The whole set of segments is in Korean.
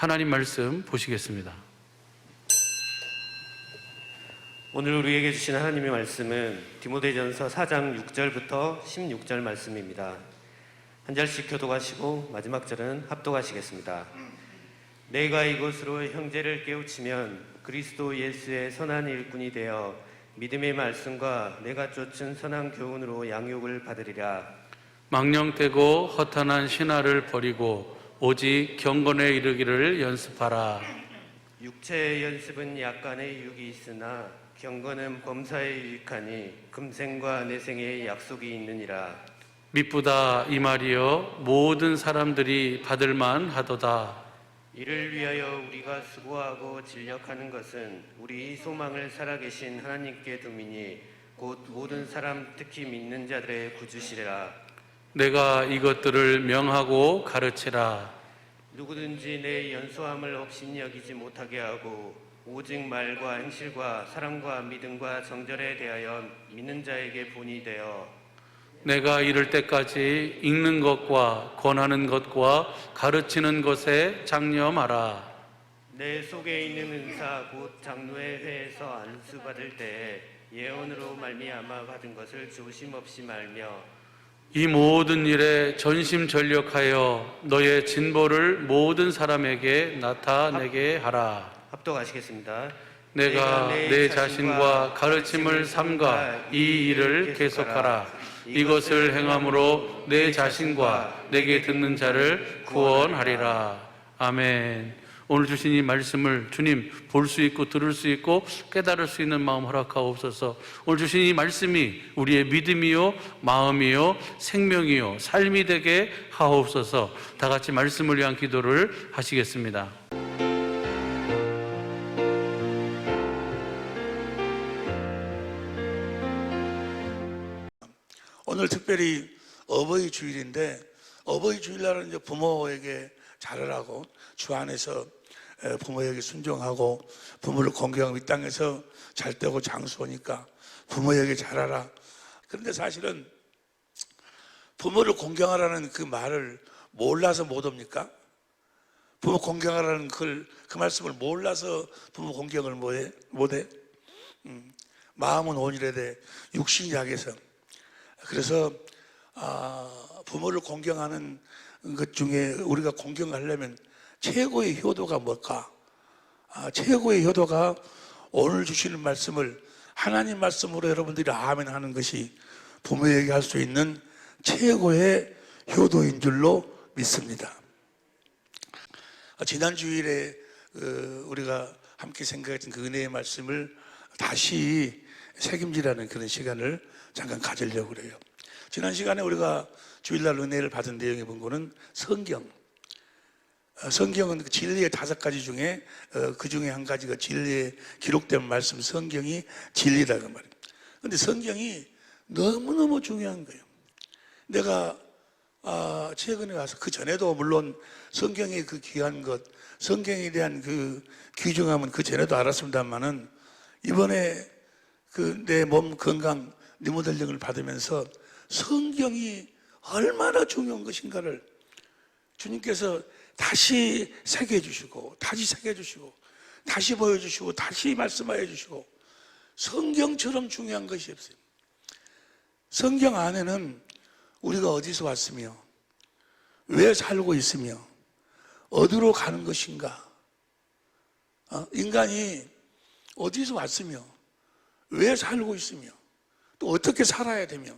하나님 말씀 보시겠습니다. 오늘 우리에게 주신 하나님의 말씀은 디모데전서 4장 6절부터 16절 말씀입니다. 한 절씩 교독하시고 마지막 절은 합독하시겠습니다. 내가 이것으로 형제를 깨우치면 그리스도 예수의 선한 일꾼이 되어 믿음의 말씀과 내가 쫓은 선한 교훈으로 양육을 받으리라. 망령되고 허탄한 신화를 버리고 오직 경건에 이르기를 연습하라. 육체의 연습은 약간의 유익이 있으나 경건은 범사에 유익하니 금생과 내생에 약속이 있느니라. 미쁘다 이 말이여 모든 사람들이 받을만 하도다. 이를 위하여 우리가 수고하고 진력하는 것은 우리 소망을 살아계신 하나님께 두미니 곧 모든 사람 특히 믿는 자들의 구주시리라. 내가 이것들을 명하고 가르치라. 누구든지 내 연소함을 없인 여기지 못하게 하고 오직 말과 행실과 사랑과 믿음과 정절에 대하여 믿는 자에게 본이 되어 내가 이를 때까지 읽는 것과 권하는 것과 가르치는 것에 장념하라. 내 속에 있는 은사 곧 장로의 회에서 안수 받을 때에 예언으로 말미암아 받은 것을 조심 없이 말며 이 모든 일에 전심전력하여 너의 진보를 모든 사람에게 나타내게 하라. 합독하시겠습니다. 내가 내 자신과 가르침을 삼가 이 일을 계속하라. 이것을 행함으로 내 자신과 내게 듣는 자를 구원하리라. 아멘. 오늘 주신 이 말씀을 주님 볼 수 있고 들을 수 있고 깨달을 수 있는 마음 허락하옵소서. 오늘 주신 이 말씀이 우리의 믿음이요 마음이요 생명이요 삶이 되게 하옵소서. 다 같이 말씀을 위한 기도를 하시겠습니다. 오늘 특별히 어버이 주일인데 어버이 주일날은 이제 부모에게 잘하라고 주 안에서 부모에게 순종하고 부모를 공경하고 이 땅에서 잘 되고 장수하니까 부모에게 잘하라. 그런데 사실은 부모를 공경하라는 그 말을 몰라서 못 옵니까? 부모 공경하라는 그 말씀을 몰라서 부모 공경을 못해? 마음은 온유하되 육신이 약해서. 그래서 부모를 공경하는 것 중에 우리가 공경하려면 최고의 효도가 뭘까? 최고의 효도가 오늘 주시는 말씀을 하나님 말씀으로 여러분들이 아멘 하는 것이 부모에게 할 수 있는 최고의 효도인 줄로 믿습니다. 지난 주일에 우리가 함께 생각했던 그 은혜의 말씀을 다시 새김질하는 그런 시간을 잠깐 가지려고 그래요. 지난 시간에 우리가 주일날 은혜를 받은 내용의 본고는 성경은 그 진리의 5가지 중에 그 중에 한 가지가 진리에 기록된 말씀, 성경이 진리라는 말이에요. 그런데 성경이 너무너무 중요한 거예요. 내가 최근에 와서 그 전에도 물론 성경의 그 귀한 것, 성경에 대한 그 귀중함은 그 전에도 알았습니다만은 이번에 그 내 몸 건강 리모델링을 받으면서 성경이 얼마나 중요한 것인가를 주님께서 다시 새겨주시고 다시 새겨주시고 다시 보여주시고 다시 말씀하여 주시고 성경처럼 중요한 것이 없어요. 성경 안에는 우리가 어디서 왔으며 왜 살고 있으며 어디로 가는 것인가, 인간이 어디서 왔으며 왜 살고 있으며 또 어떻게 살아야 되며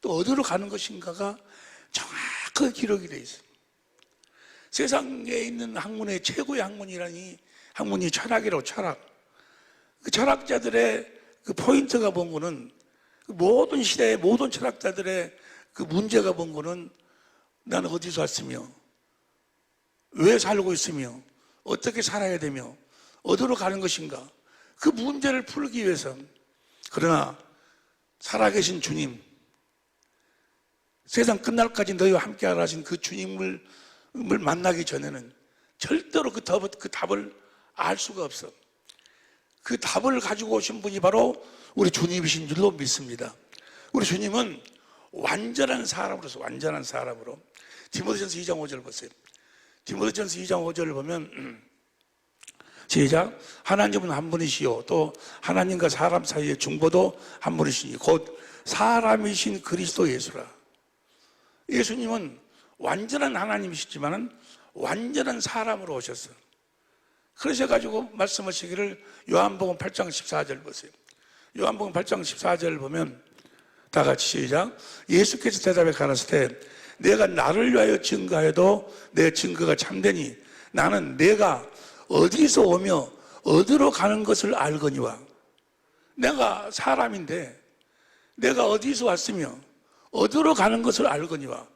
또 어디로 가는 것인가가 정확하게 기록이 되어 있어요. 세상에 있는 학문의 최고의 학문이라니 학문이 철학이라고. 철학. 그 철학자들의 그 포인트가 본 거는 모든 시대의 모든 철학자들의 그 문제가 본 거는 나는 어디서 왔으며 왜 살고 있으며 어떻게 살아야 되며 어디로 가는 것인가, 그 문제를 풀기 위해서. 그러나 살아계신 주님, 세상 끝날까지 너희와 함께하라 하신 그 주님을 만나기 전에는 절대로 그 답을 알 수가 없어. 그 답을 가지고 오신 분이 바로 우리 주님이신 줄로 믿습니다. 우리 주님은 완전한 사람으로서, 완전한 사람으로. 디모데전서 2장 5절 보세요. 디모데전서 2장 5절을 보면 시작. 하나님은 한 분이시요 또 하나님과 사람 사이의 중보도 한 분이시니 곧 사람이신 그리스도 예수라. 예수님은 완전한 하나님이시지만 완전한 사람으로 오셨어요. 그러셔가지고 말씀하시기를 요한복음 8장 14절 보세요. 요한복음 8장 14절을 보면 다 같이 시작. 예수께서 대답해 가라사대 내가 나를 위하여 증거하여도 내 증거가 참되니 나는 내가 어디서 오며 어디로 가는 것을 알거니와. 내가 사람인데 내가 어디서 왔으며 어디로 가는 것을 알거니와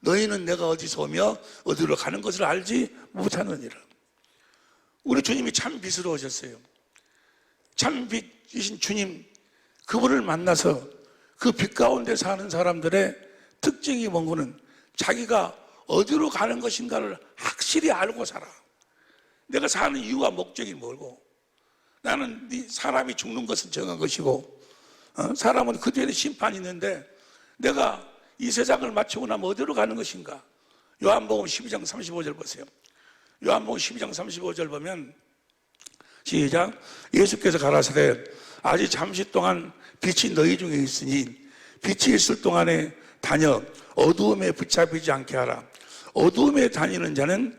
너희는 내가 어디서 오며 어디로 가는 것을 알지 못하느니라. 우리 주님이 참 빛으로 오셨어요. 참 빛이신 주님, 그분을 만나서 그 빛 가운데 사는 사람들의 특징이 뭔가는 자기가 어디로 가는 것인가를 확실히 알고 살아. 내가 사는 이유와 목적이 뭐고, 나는 네 사람이 죽는 것은 정한 것이고, 사람은 그 뒤에 심판이 있는데 내가 이 세상을 마치고 나면 어디로 가는 것인가? 요한복음 12장 35절 보세요. 요한복음 12장 35절 보면 시작. 예수께서 가라사대 아직 잠시 동안 빛이 너희 중에 있으니 빛이 있을 동안에 다녀 어두움에 붙잡히지 않게 하라. 어두움에 다니는 자는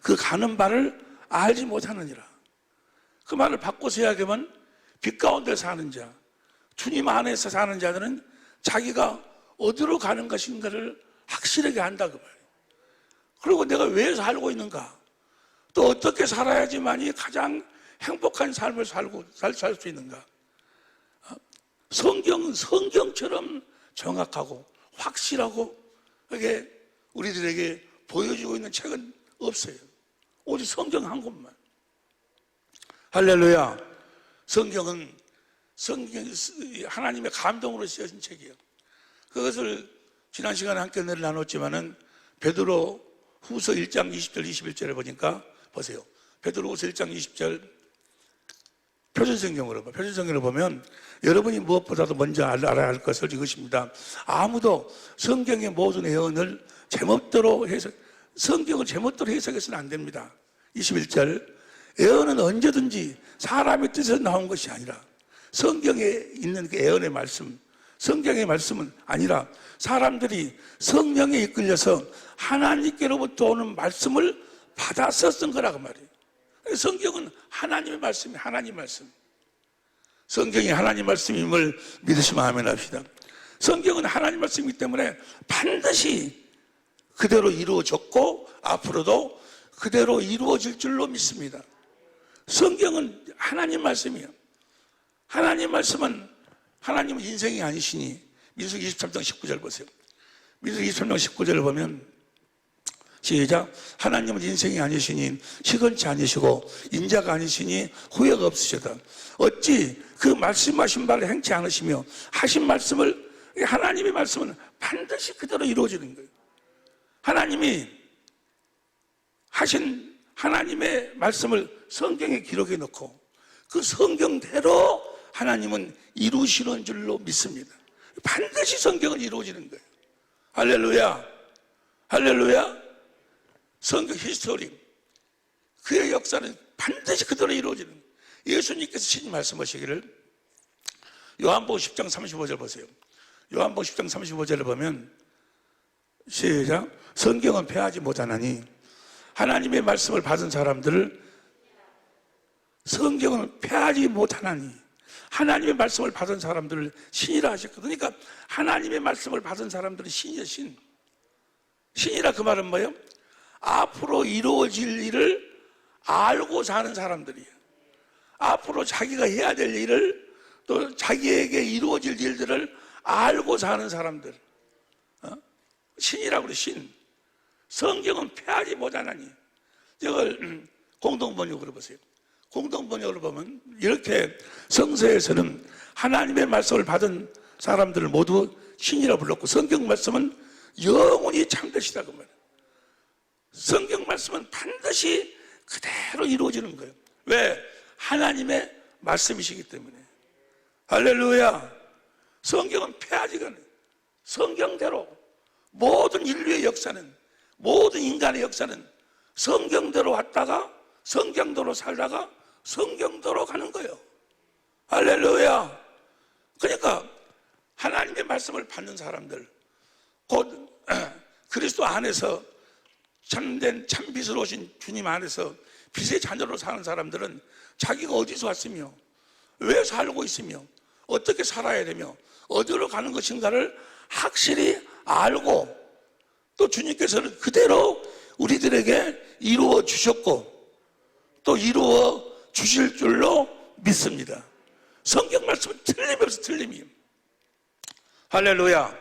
그 가는 바를 알지 못하느니라. 그 말을 바꿔서 이야기하면 빛 가운데 사는 자, 주님 안에서 사는 자들은 자기가 어디로 가는 것인가를 확실하게 안다 그 말이에요. 그리고 내가 왜 살고 있는가, 또 어떻게 살아야지만이 가장 행복한 삶을 살 수 있는가. 성경은 성경처럼 정확하고 확실하고 이게 우리들에게 보여주고 있는 책은 없어요. 오직 성경 한 권만. 할렐루야. 성경은 하나님의 감동으로 쓰여진 책이에요. 그것을 지난 시간에 함께 나눴지만은 베드로 후서 1장 20절 21절에 보니까 보세요. 베드로 후서 1장 20절 표준성경으로 보면 여러분이 무엇보다도 먼저 알아야 할 것을 이것입니다. 아무도 성경의 모든 예언을 성경을 제멋대로 해석해서는 안 됩니다. 21절 예언은 언제든지 사람의 뜻에서 나온 것이 아니라 성경에 있는 그 예언의 말씀, 성경의 말씀은 아니라 사람들이 성령에 이끌려서 하나님께로부터 오는 말씀을 받아서 쓴 거라고 말이에요. 성경은 하나님의 말씀이 하나님 말씀. 성경이 하나님 말씀임을 믿으시면 아멘 합시다. 성경은 하나님 말씀이기 때문에 반드시 그대로 이루어졌고 앞으로도 그대로 이루어질 줄로 믿습니다. 성경은 하나님 말씀이에요. 하나님 말씀은 하나님은 인생이 아니시니 민수기 23장 19절 보세요. 민수기 23장 19절을 보면 시작. 하나님은 인생이 아니시니 시건치 아니시고 인자가 아니시니 후회가 없으시다. 어찌 그 말씀하신 바를 행치 않으시며 하신 말씀을, 하나님의 말씀은 반드시 그대로 이루어지는 거예요. 하나님이 하신 하나님의 말씀을 성경에 기록해 놓고 그 성경대로 하나님은 이루시는 줄로 믿습니다. 반드시 성경은 이루어지는 거예요. 할렐루야. 할렐루야. 성경 히스토리, 그의 역사는 반드시 그대로 이루어지는 거예요. 예수님께서 친히 말씀하시기를 요한복음 10장 35절 보세요. 요한복음 10장 35절을 보면 시작. 성경은 패하지 못하나니 하나님의 말씀을 받은 사람들을, 성경은 패하지 못하나니 하나님의 말씀을 받은 사람들을 신이라 하셨거든요. 그러니까 하나님의 말씀을 받은 사람들은 신이에요. 신이라 그 말은 뭐예요? 앞으로 이루어질 일을 알고 사는 사람들이에요. 앞으로 자기가 해야 될 일을, 또 자기에게 이루어질 일들을 알고 사는 사람들, 신이라고 그래. 신. 성경은 패하지 못하나니. 이걸 공동번역으로 보세요. 공동번역으로 보면 이렇게 성서에서는 하나님의 말씀을 받은 사람들을 모두 신이라 불렀고, 성경 말씀은 영원히 참되시다 그 말이에요. 성경 말씀은 반드시 그대로 이루어지는 거예요. 왜? 하나님의 말씀이시기 때문에. 할렐루야. 성경은 패하지가 않아요. 성경대로 모든 인류의 역사는, 모든 인간의 역사는 성경대로 왔다가 성경대로 살다가 성경대로 가는 거예요. 할렐루야. 그러니까 하나님의 말씀을 받는 사람들, 곧 그리스도 안에서 참된 참빛으로 오신 주님 안에서 빛의 자녀로 사는 사람들은 자기가 어디서 왔으며 왜 살고 있으며 어떻게 살아야 되며 어디로 가는 것인가를 확실히 알고, 또 주님께서는 그대로 우리들에게 이루어 주셨고 또 이루어 주실 줄로 믿습니다. 성경 말씀은 틀림없이 틀림이에요. 할렐루야.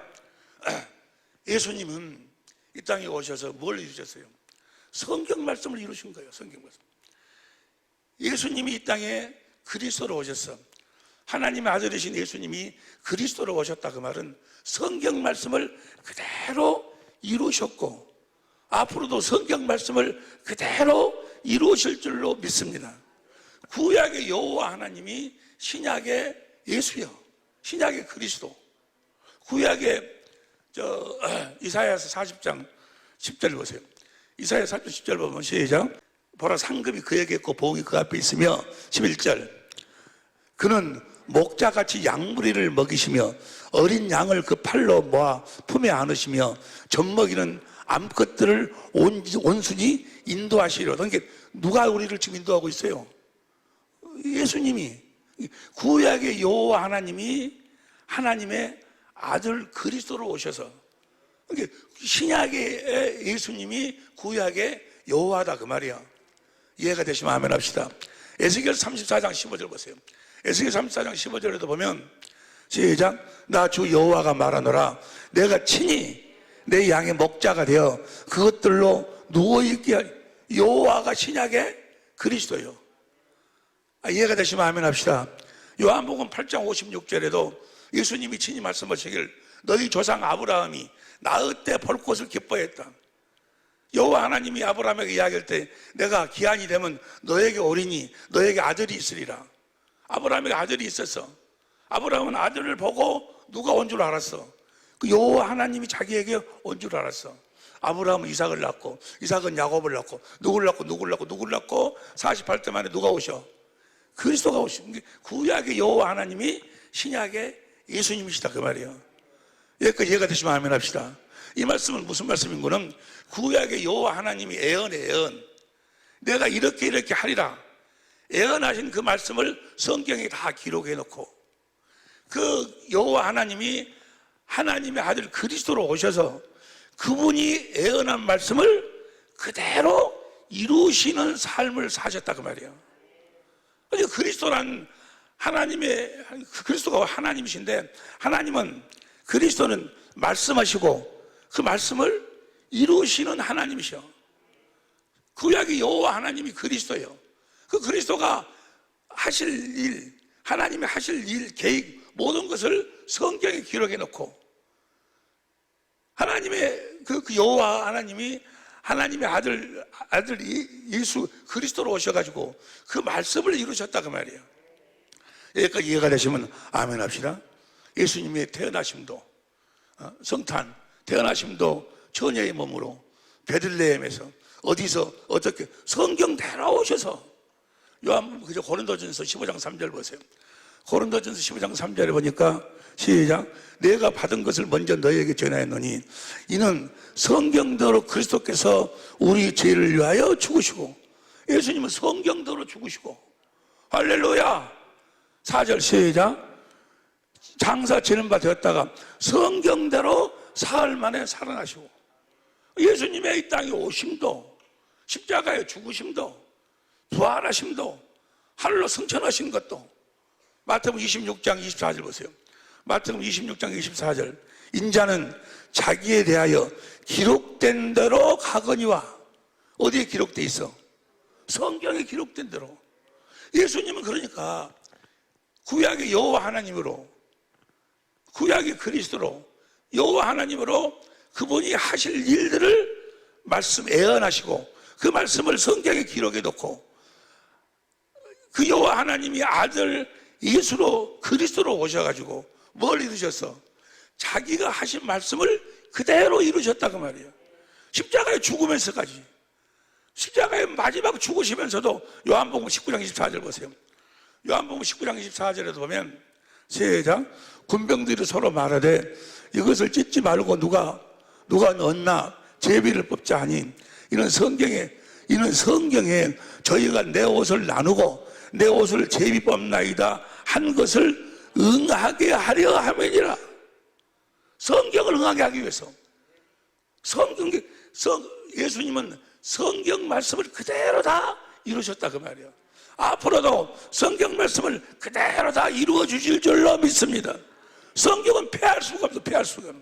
예수님은 이 땅에 오셔서 뭘 이루셨어요? 성경 말씀을 이루신 거예요. 성경 말씀. 예수님이 이 땅에 그리스도로 오셨어. 하나님의 아들이신 예수님이 그리스도로 오셨다. 그 말은 성경 말씀을 그대로 이루셨고 앞으로도 성경 말씀을 그대로 이루실 줄로 믿습니다. 구약의 여호와 하나님이 신약의 예수요, 신약의 그리스도. 구약의 이사야서 40장 10절 보세요. 이사야 40장 10절 보면 시작. 보라, 상급이 그에게 있고 복이 그 앞에 있으며 11절. 그는 목자같이 양무리를 먹이시며 어린 양을 그 팔로 모아 품에 안으시며 젖먹이는 암컷들을 온순히 인도하시리로다. 그러니까 누가 우리를 지금 인도하고 있어요? 예수님이. 구약의 여호와 하나님이 하나님의 아들 그리스도로 오셔서, 그러니까 신약의 예수님이 구약의 여호와다 그 말이야. 이해가 되시면 아멘 합시다. 에스겔 34장 15절 보세요. 에스겔 34장 15절에도 보면 시작. 나 주 여호와가 말하노라. 내가 친히 내 양의 목자가 되어 그것들로 누워있게 하리. 여호와가 신약의 그리스도요. 이해가 되시면 아멘 합시다. 요한복음 8장 56절에도 예수님이 친히 말씀하시길 너희 조상 아브라함이 나을 때 볼 것을 기뻐했다. 여호와 하나님이 아브라함에게 이야기할 때 내가 기한이 되면 너에게 오리니 너에게 아들이 있으리라. 아브라함에게 아들이 있었어. 아브라함은 아들을 보고 누가 온 줄 알았어? 그 여호와 하나님이 자기에게 온 줄 알았어. 아브라함은 이삭을 낳고 이삭은 야곱을 낳고 누구를 낳고 48대 만에 누가 오셔? 그리스도가 오셔. 구약의 여호와 하나님이 신약의 예수님이시다 그 말이에요. 여기까지 이해가 되시면 아멘 합시다. 이 말씀은 무슨 말씀인 거는 구약의 여호와 하나님이 애언 내가 이렇게 하리라 애언하신 그 말씀을 성경에 다 기록해 놓고 그 여호와 하나님이 하나님의 아들 그리스도로 오셔서 그분이 애언한 말씀을 그대로 이루시는 삶을 사셨다 그 말이에요. 그리스도란 하나님의, 그리스도가 하나님이신데 하나님은, 그리스도는 말씀하시고 그 말씀을 이루시는 하나님이셔. 구약의 여호와 하나님이 그리스도예요. 그 그리스도가 하실 일, 하나님이 하실 일, 계획, 모든 것을 성경에 기록해 놓고 하나님의 그 여호와 하나님이 하나님의 아들 예수 그리스도로 오셔가지고 그 말씀을 이루셨다 그 말이에요. 여기까지 이해가 되시면 아멘 합시다. 예수님의 태어나심도 성탄 태어나심도 처녀의 몸으로 베들레헴에서 어디서 어떻게 성경대로 오셔서 그저 고린도전서 15장 3절 보세요. 고린도전서 15장 3절에 보니까 시작. 내가 받은 것을 먼저 너희에게 전하였노니 이는 성경대로 그리스도께서 우리 죄를 위하여 죽으시고, 예수님은 성경대로 죽으시고, 할렐루야. 4절 시작. 장사 지는 바 되었다가 성경대로 사흘 만에 살아나시고, 예수님의 이 땅에 오심도 십자가의 죽으심도 부활하심도 하늘로 승천하신 것도 마태복음 26장 24절 보세요. 마태복음 26장 24절. 인자는 자기에 대하여 기록된 대로 가거니와. 어디에 기록돼 있어? 성경에 기록된 대로. 예수님은 그러니까 구약의 여호와 하나님으로, 구약의 그리스도로, 여호와 하나님으로 그분이 하실 일들을 애언하시고 그 말씀을 성경에 기록해 놓고 그 여호와 하나님이 아들 예수로 그리스도로 오셔가지고 뭘 이루셨어? 자기가 하신 말씀을 그대로 이루셨다고 말이에요. 십자가에 죽으면서까지. 십자가에 마지막 죽으시면서도 요한복음 19장 24절 보세요. 요한복음 19장 24절에도 보면 세장 군병들이 서로 말하되 이것을 찢지 말고 누가 넣었나 제비를 뽑자 하니 이는 성경에 저희가 내 옷을 나누고 내 옷을 제비 뽑나이다 한 것을 응하게 하려 함이니라. 성경을 응하게 하기 위해서 예수님은 성경 말씀을 그대로 다 이루셨다 그 말이에요. 앞으로도 성경 말씀을 그대로 다 이루어 주실 줄로 믿습니다. 성경은 폐할 수가 없어. 폐할 수가 없어.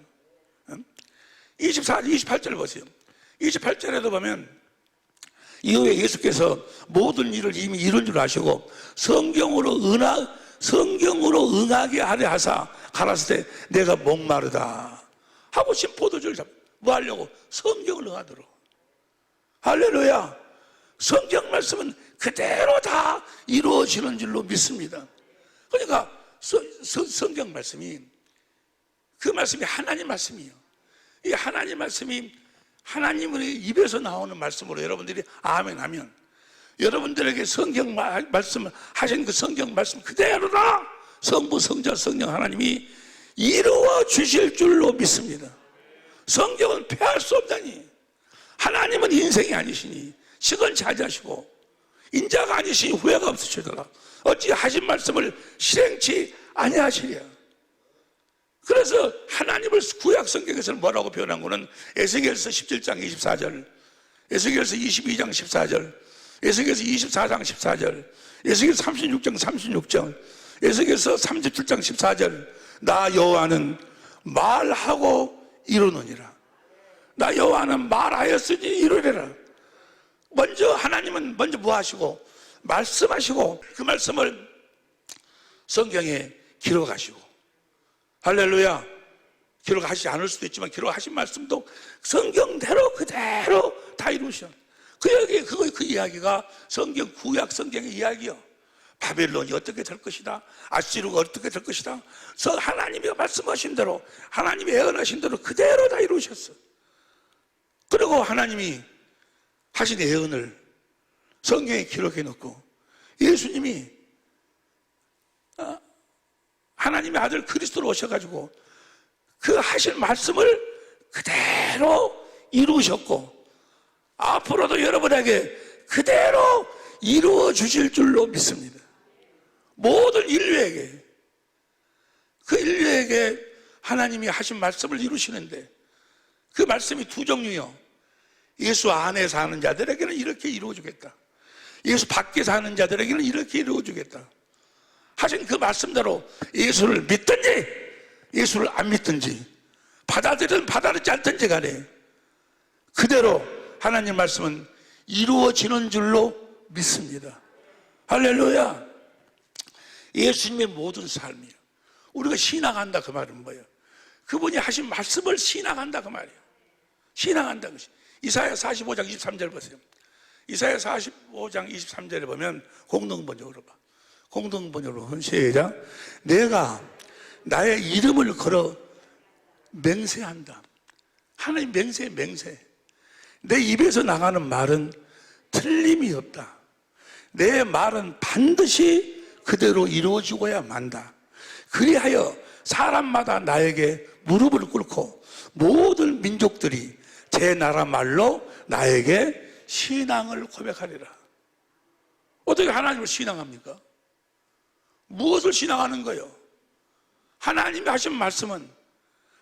28절 보세요. 28절에도 보면 이후에 예수께서 모든 일을 이미 이룬 줄 아시고 성경으로 응하게 하려 하사 가라사대 내가 목마르다 하고 포도주를 뭐 하려고? 성경을 응하도록. 할렐루야. 성경 말씀은 그대로 다 이루어지는 줄로 믿습니다. 그러니까 성경 말씀이 그 말씀이 하나님 말씀이에요. 이 하나님 말씀이 하나님의 입에서 나오는 말씀으로 여러분들이 아멘 하면 여러분들에게 성경 말씀 하신 그 성경 말씀 그대로 다 성부 성자 성령 하나님이 이루어 주실 줄로 믿습니다. 성경은 폐할 수 없다니. 하나님은 인생이 아니시니 시건차지하시고 인자가 아니시니 후회가 없으시더라. 어찌 하신 말씀을 실행치 아니하시랴. 그래서 하나님을 구약 성경에서는 뭐라고 표현한 거는 에스겔서 17장 24절, 에스겔서 22장 14절, 에스겔서 24장 14절, 에스겔서 36장 36절, 에스겔서 37장 14절. 나 여호와는 말하고 이루느니라. 나 여호와는 말하였으니 이루리라. 먼저 하나님은 먼저 뭐 하시고 말씀하시고 그 말씀을 성경에 기록하시고, 할렐루야. 기록하시지 않을 수도 있지만 기록하신 말씀도 성경대로 그대로 다 이루셔. 그 이야기가 성경 구약 성경의 이야기요. 바벨론이 어떻게 될 것이다, 아시르가 어떻게 될 것이다, 하나님이 말씀하신 대로 하나님이 예언하신 대로 그대로 다 이루셨어. 그리고 하나님이 하신 예언을 성경에 기록해 놓고 예수님이 하나님의 아들 그리스도로 오셔가지고 그 하신 말씀을 그대로 이루셨고 앞으로도 여러분에게 그대로 이루어 주실 줄로 믿습니다. 모든 인류에게, 그 인류에게 하나님이 하신 말씀을 이루시는데 그 말씀이 두 종류요. 예수 안에 사는 자들에게는 이렇게 이루어주겠다, 예수 밖에 사는 자들에게는 이렇게 이루어주겠다 하신 그 말씀대로 예수를 믿든지 예수를 안 믿든지 받아들이든 받아들이지 않든지 간에 그대로 하나님 말씀은 이루어지는 줄로 믿습니다. 할렐루야. 예수님의 모든 삶이에요. 우리가 신앙한다 그 말은 뭐예요? 그분이 하신 말씀을 신앙한다 그 말이에요. 신앙한다 것이. 이사야 45장 23절 보세요. 이사야 45장 23절에 보면 공동번역으로 봐. 공동번역으로 시작. 내가 나의 이름을 걸어 맹세한다. 하나님 맹세. 내 입에서 나가는 말은 틀림이 없다. 내 말은 반드시 그대로 이루어지고야 만다. 그리하여 사람마다 나에게 무릎을 꿇고 모든 민족들이 제 나라 말로 나에게 신앙을 고백하리라. 어떻게 하나님을 신앙합니까? 무엇을 신앙하는 거예요? 하나님이 하신 말씀은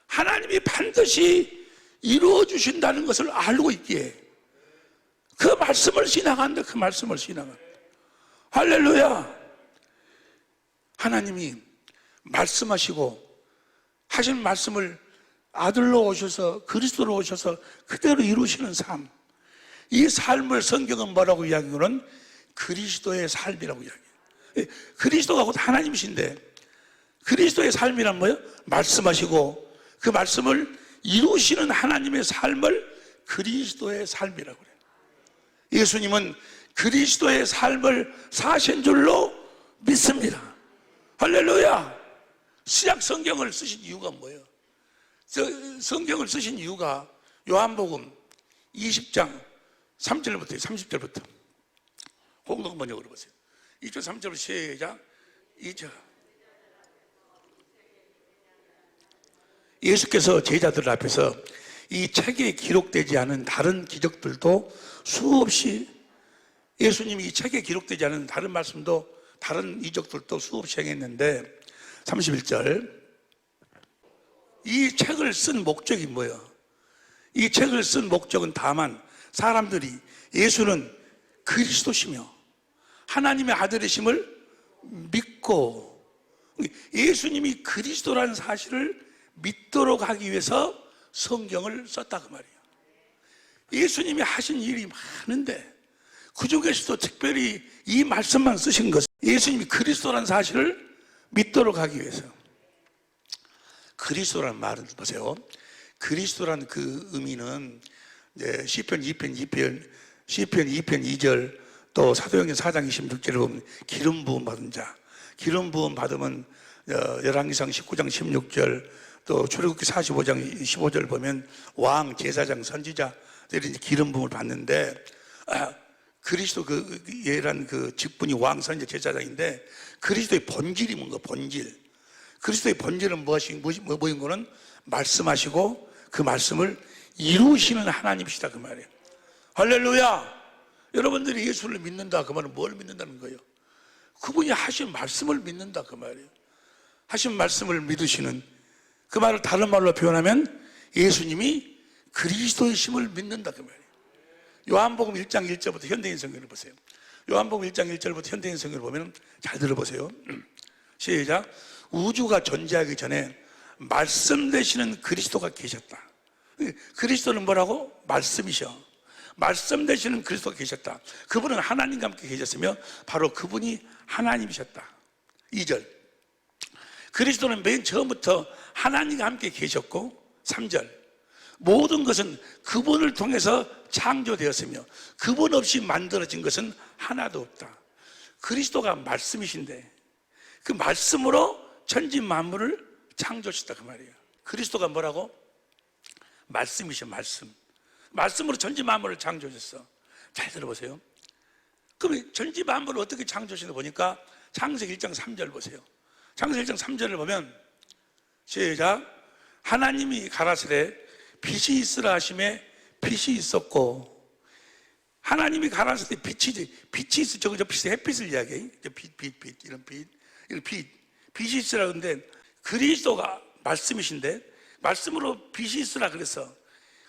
하나님이 반드시 이루어 주신다는 것을 알고 있기에 그 말씀을 신앙한다. 그 말씀을 신앙한다. 할렐루야. 하나님이 말씀하시고 하신 말씀을 아들로 오셔서 그리스도로 오셔서 그대로 이루시는 삶, 이 삶을 성경은 뭐라고 이야기하는? 그리스도의 삶이라고 이야기해요. 그리스도가 곧 하나님이신데 그리스도의 삶이란 뭐예요? 말씀하시고 그 말씀을 이루시는 하나님의 삶을 그리스도의 삶이라고 그래요. 예수님은 그리스도의 삶을 사신 줄로 믿습니다. 할렐루야. 신약 성경을 쓰신 이유가 뭐예요? 성경을 쓰신 이유가 요한복음 20장 3절부터 30절부터 공동 번역으로 보세요. 2절 3절로 시작. 2절. 예수께서 제자들 앞에서 이 책에 기록되지 않은 다른 기적들도 수없이, 예수님이 이 책에 기록되지 않은 다른 말씀도 다른 이적들도 수없이 행했는데 31절, 이 책을 쓴 목적이 뭐예요? 이 책을 쓴 목적은 다만 사람들이 예수는 그리스도시며 하나님의 아들이심을 믿고, 예수님이 그리스도라는 사실을 믿도록 하기 위해서 성경을 썼다 그 말이에요. 예수님이 하신 일이 많은데 그 중에서도 특별히 이 말씀만 쓰신 것은 예수님이 그리스도라는 사실을 믿도록 하기 위해서. 그리스도라는 말은 보세요. 그리스도라는 그 의미는 이제 시편 2편 2절 또 사도행전 4장 26절에 보면 기름 부음 받은 자, 기름 부음 받으면 열왕기상 19장 16절 또 출애굽기 45장 15절 보면 왕, 제사장, 선지자들이 기름 부음을 받는데, 그리스도 그 예란 그 직분이 왕, 선지자, 제사장인데 그리스도의 본질이 뭔가, 본질. 그리스도의 본질은 뭐인 거는 말씀하시고 그 말씀을 이루시는 하나님이시다 그 말이에요. 할렐루야. 여러분들이 예수를 믿는다 그 말은 뭘 믿는다는 거예요? 그분이 하신 말씀을 믿는다 그 말이에요. 하신 말씀을 믿으시는, 그 말을 다른 말로 표현하면 예수님이 그리스도이심을 믿는다 그 말이에요. 요한복음 1장 1절부터 현대인 성경을 보세요. 요한복음 1장 1절부터 현대인 성경을 보면 잘 들어보세요. 시작. 우주가 존재하기 전에 말씀 되시는 그리스도가 계셨다. 그리스도는 뭐라고? 말씀이셔. 말씀 되시는 그리스도가 계셨다. 그분은 하나님과 함께 계셨으며 바로 그분이 하나님이셨다. 2절. 그리스도는 맨 처음부터 하나님과 함께 계셨고, 3절. 모든 것은 그분을 통해서 창조되었으며 그분 없이 만들어진 것은 하나도 없다. 그리스도가 말씀이신데 그 말씀으로 천지 만물을 창조하셨다 그 말이에요. 그리스도가 뭐라고? 말씀이셔, 말씀. 말씀으로 천지 만물을 창조하셨어. 잘 들어보세요. 그럼 천지 만물을 어떻게 창조하시나 보니까 창세기 1장 3절 보세요. 창세기 1장 3절을 보면 시작. 하나님이 가라사대 빛이 있으라 하심에 빛이 있었고, 하나님이 가라사대 빛이 있어. 저거 빛이 햇빛을 이야기해. 이런 빛이 있으라. 근데 그리스도가 말씀이신데 말씀으로 빛이 있으라 그래서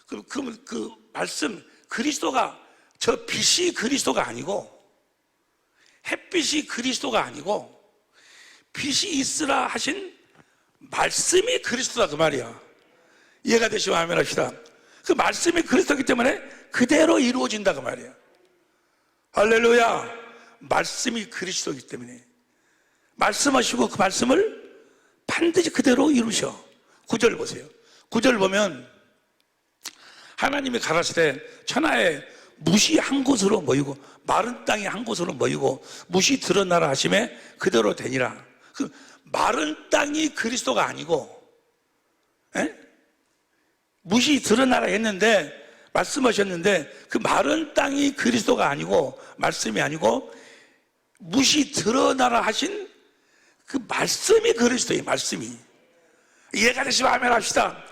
그 말씀, 그리스도가, 저 빛이 그리스도가 아니고 햇빛이 그리스도가 아니고 빛이 있으라 하신 말씀이 그리스도다 그 말이야. 이해가 되시면 아멘 합시다. 그 말씀이 그리스도이기 때문에 그대로 이루어진다 그 말이야. 할렐루야. 말씀이 그리스도이기 때문에 말씀하시고 그 말씀을 반드시 그대로 이루셔. 9절 보세요. 9절 보면 하나님이 가라사대 천하에 무시 한 곳으로 모이고 마른 땅이 한 곳으로 모이고 무시 드러나라 하심에 그대로 되니라. 그 마른 땅이 그리스도가 아니고, 무시 드러나라 했는데 말씀하셨는데 그 마른 땅이 그리스도가 아니고 말씀이 아니고 무시 드러나라 하신 그 말씀이 그리스도예요. 말씀이. 이해가 되시면 아멘 합시다.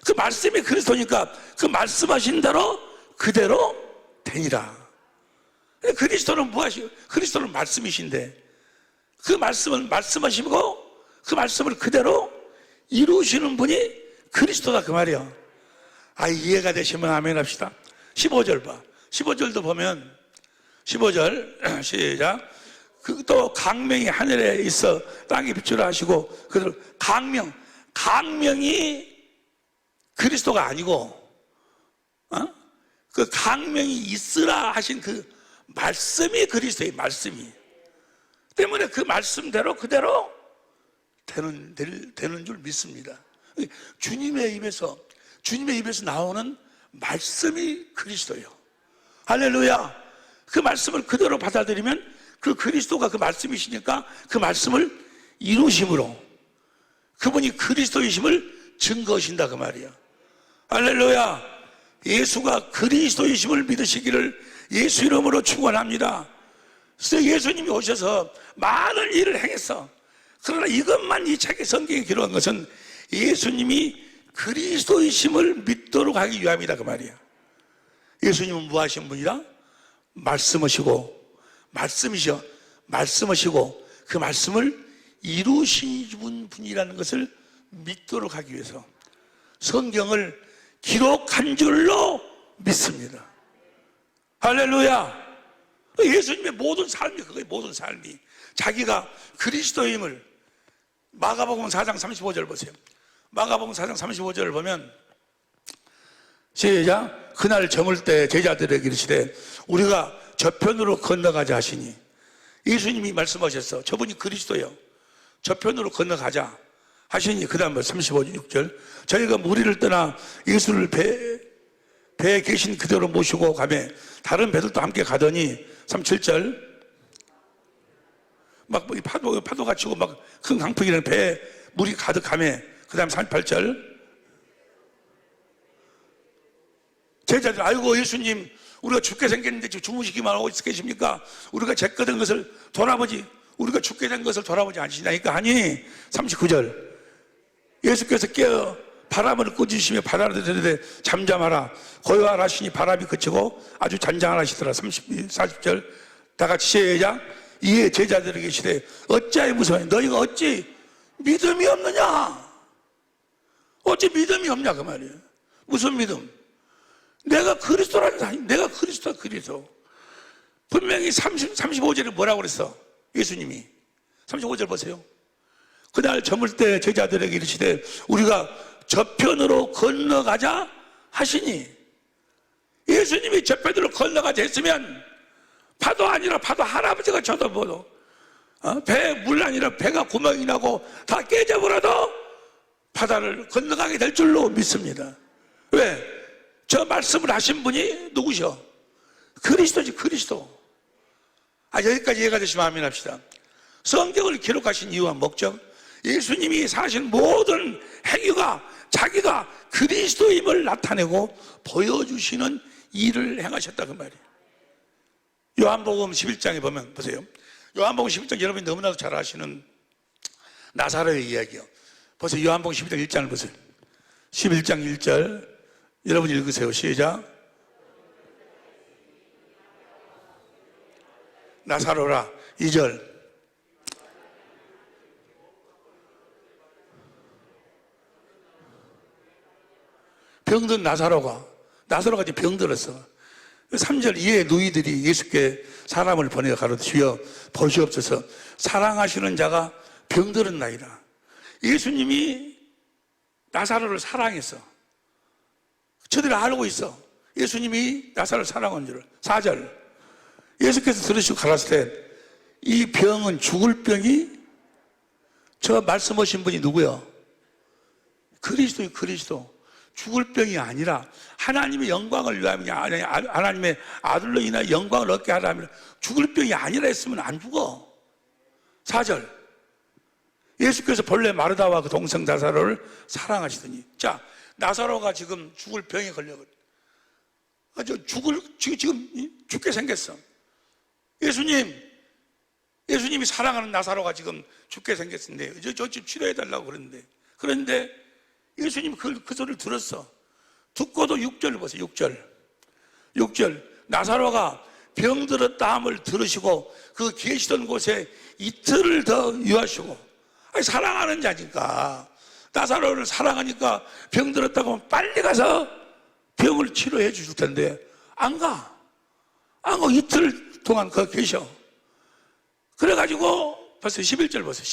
그 말씀이 그리스도니까 그 말씀하신 대로 그대로 되니라. 그리스도는 무엇이요? 그리스도는 말씀이신데 그 말씀은 말씀하시고 그 말씀을 그대로 이루시는 분이 그리스도다 그 말이에요. 이해가 되시면 아멘 합시다. 15절 봐. 15절도 보면 15절 시작. 또 강명이 하늘에 있어 땅에 비추라 하시고, 그대로 강명이 그리스도가 아니고 그 강명이 있으라 하신 그 말씀이 그리스도의 말씀이 때문에 그 말씀대로 그대로 되는 줄 믿습니다. 주님의 입에서 나오는 말씀이 그리스도예요. 할렐루야. 그 말씀을 그대로 받아들이면 그 그리스도가 그 말씀이시니까 그 말씀을 이루심으로 그분이 그리스도이심을 증거하신다 그 말이야. 할렐루야. 예수가 그리스도이심을 믿으시기를 예수 이름으로 축원합니다. 그래서 예수님이 오셔서 많은 일을 행했어. 그러나 이것만 이 책의 성경에 기록한 것은 예수님이 그리스도이심을 믿도록 하기 위함이다 그 말이야. 예수님은 무하신 분이라? 말씀하시고 말씀하시고 그 말씀을 이루신 분이라는 것을 믿도록 하기 위해서 성경을 기록한 줄로 믿습니다. 할렐루야. 예수님의 모든 삶이 그거예요. 모든 삶이 자기가 그리스도임을. 마가복음 4장 35절 보세요. 마가복음 4장 35절을 보면 시작. 그날 저물 때 제자들에게 이르시되 우리가 저편으로 건너가자 하시니. 예수님이 말씀하셨어. 저분이 그리스도요. 저편으로 건너가자 하시니 그 다음 35절 저희가 무리를 떠나 예수를 배에 계신 그대로 모시고 가매 다른 배들도 함께 가더니 37절 막 파도가 치고 막 큰 강풍이라는 배에 물이 가득 가매 그 다음 38절 제자들 아이고 예수님 우리가 죽게 생겼는데 지금 주무시기만 하고 계십니까? 우리가 죄거든 것을 돌아보지 우리가 죽게 된 것을 돌아보지 않으시나니까 하니 39절 예수께서 깨어 바람을 꾸짖으시며 바다를 들이되 잠잠하라 고요하라 하시니 바람이 그치고 아주 잔잔하라 하시더라. 40절 다 같이 시작. 이에 제자들에게 이르시되 어찌하여 무서워하냐 너희가 어찌 믿음이 없느냐. 어찌 믿음이 없냐 그 말이에요. 무슨 믿음? 내가 그리스도라는 사람, 내가 그리스도야 그리스도. 분명히 35절에 뭐라고 그랬어? 예수님이 35절 보세요. 그날 저물 때 제자들에게 이르시되 우리가 저편으로 건너가자 하시니. 예수님이 저편으로 건너가자 했으면 파도 아니라 파도 할아버지가 쳐다보도 배에 물 아니라 배가 구멍이 나고 다 깨져버려도 바다를 건너가게 될 줄로 믿습니다. 왜? 저 말씀을 하신 분이 누구셔? 그리스도지 그리스도. 여기까지 이해가 되시면 아멘 합시다. 성경을 기록하신 이유와 목적 예수님이 사신 모든 행위가 자기가 그리스도임을 나타내고 보여주시는 일을 행하셨다 그 말이에요. 요한복음 11장에 보면 보세요. 요한복음 11장 여러분이 너무나도 잘 아시는 나사로의 이야기요. 보세요. 요한복음 11장 1장을 보세요. 11장 1절 여러분 읽으세요. 시작. 나사로라 2절 병든 나사로가 지금 병들었어. 3절 이에 누이들이 예수께 사람을 보내어 가로되 주여 보시옵소서 사랑하시는 자가 병들었나이다. 예수님이 나사로를 사랑했어. 저들이 알고 있어. 예수님이 나사로를 사랑한 줄을. 4절 예수께서 들으시고 가라사대 이 병은 죽을 병이 저 말씀하신 분이 누구요? 그리스도요 그리스도. 죽을 병이 아니라 하나님의 영광을 위함이냐 하나님의 아들로 인하여 영광을 얻게 하라면 죽을 병이 아니라 했으면 안 죽어. 4절 예수께서 본래 마르다와 그 동생 나사로를 사랑하시더니 자 나사로가 지금 죽을 병에 걸려버려. 지금 죽게 생겼어. 예수님이 사랑하는 나사로가 지금 죽게 생겼는데 저 집 치료해달라고 그런데 예수님이 그 소리를 들었어. 듣고도 6절을 보세요. 6절 나사로가 병들었다 함을 들으시고 그 계시던 곳에 이틀을 더 유하시고 사랑하는 자니까 나사로를 사랑하니까 병들었다고 하면 빨리 가서 병을 치료해 주실 텐데 안 가. 이틀 동안 거기 계셔. 그래가지고 벌써 11절 보세요.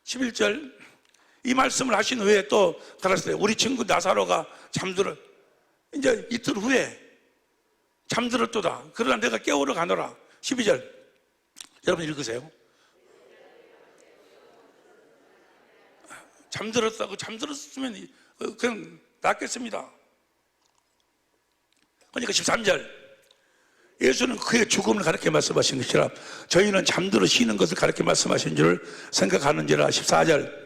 11절 이 말씀을 하신 후에 또 가라사대 우리 친구 나사로가 잠들어 이제 이틀 후에 잠들었도다. 그러나 내가 깨우러 가노라. 12절 여러분 읽으세요. 잠들었으면 그냥 낫겠습니다. 그러니까 13절 예수는 그의 죽음을 가르쳐 말씀하신 것이라 저희는 잠들어 쉬는 것을 가르쳐 말씀하신 줄 생각하는지라. 14절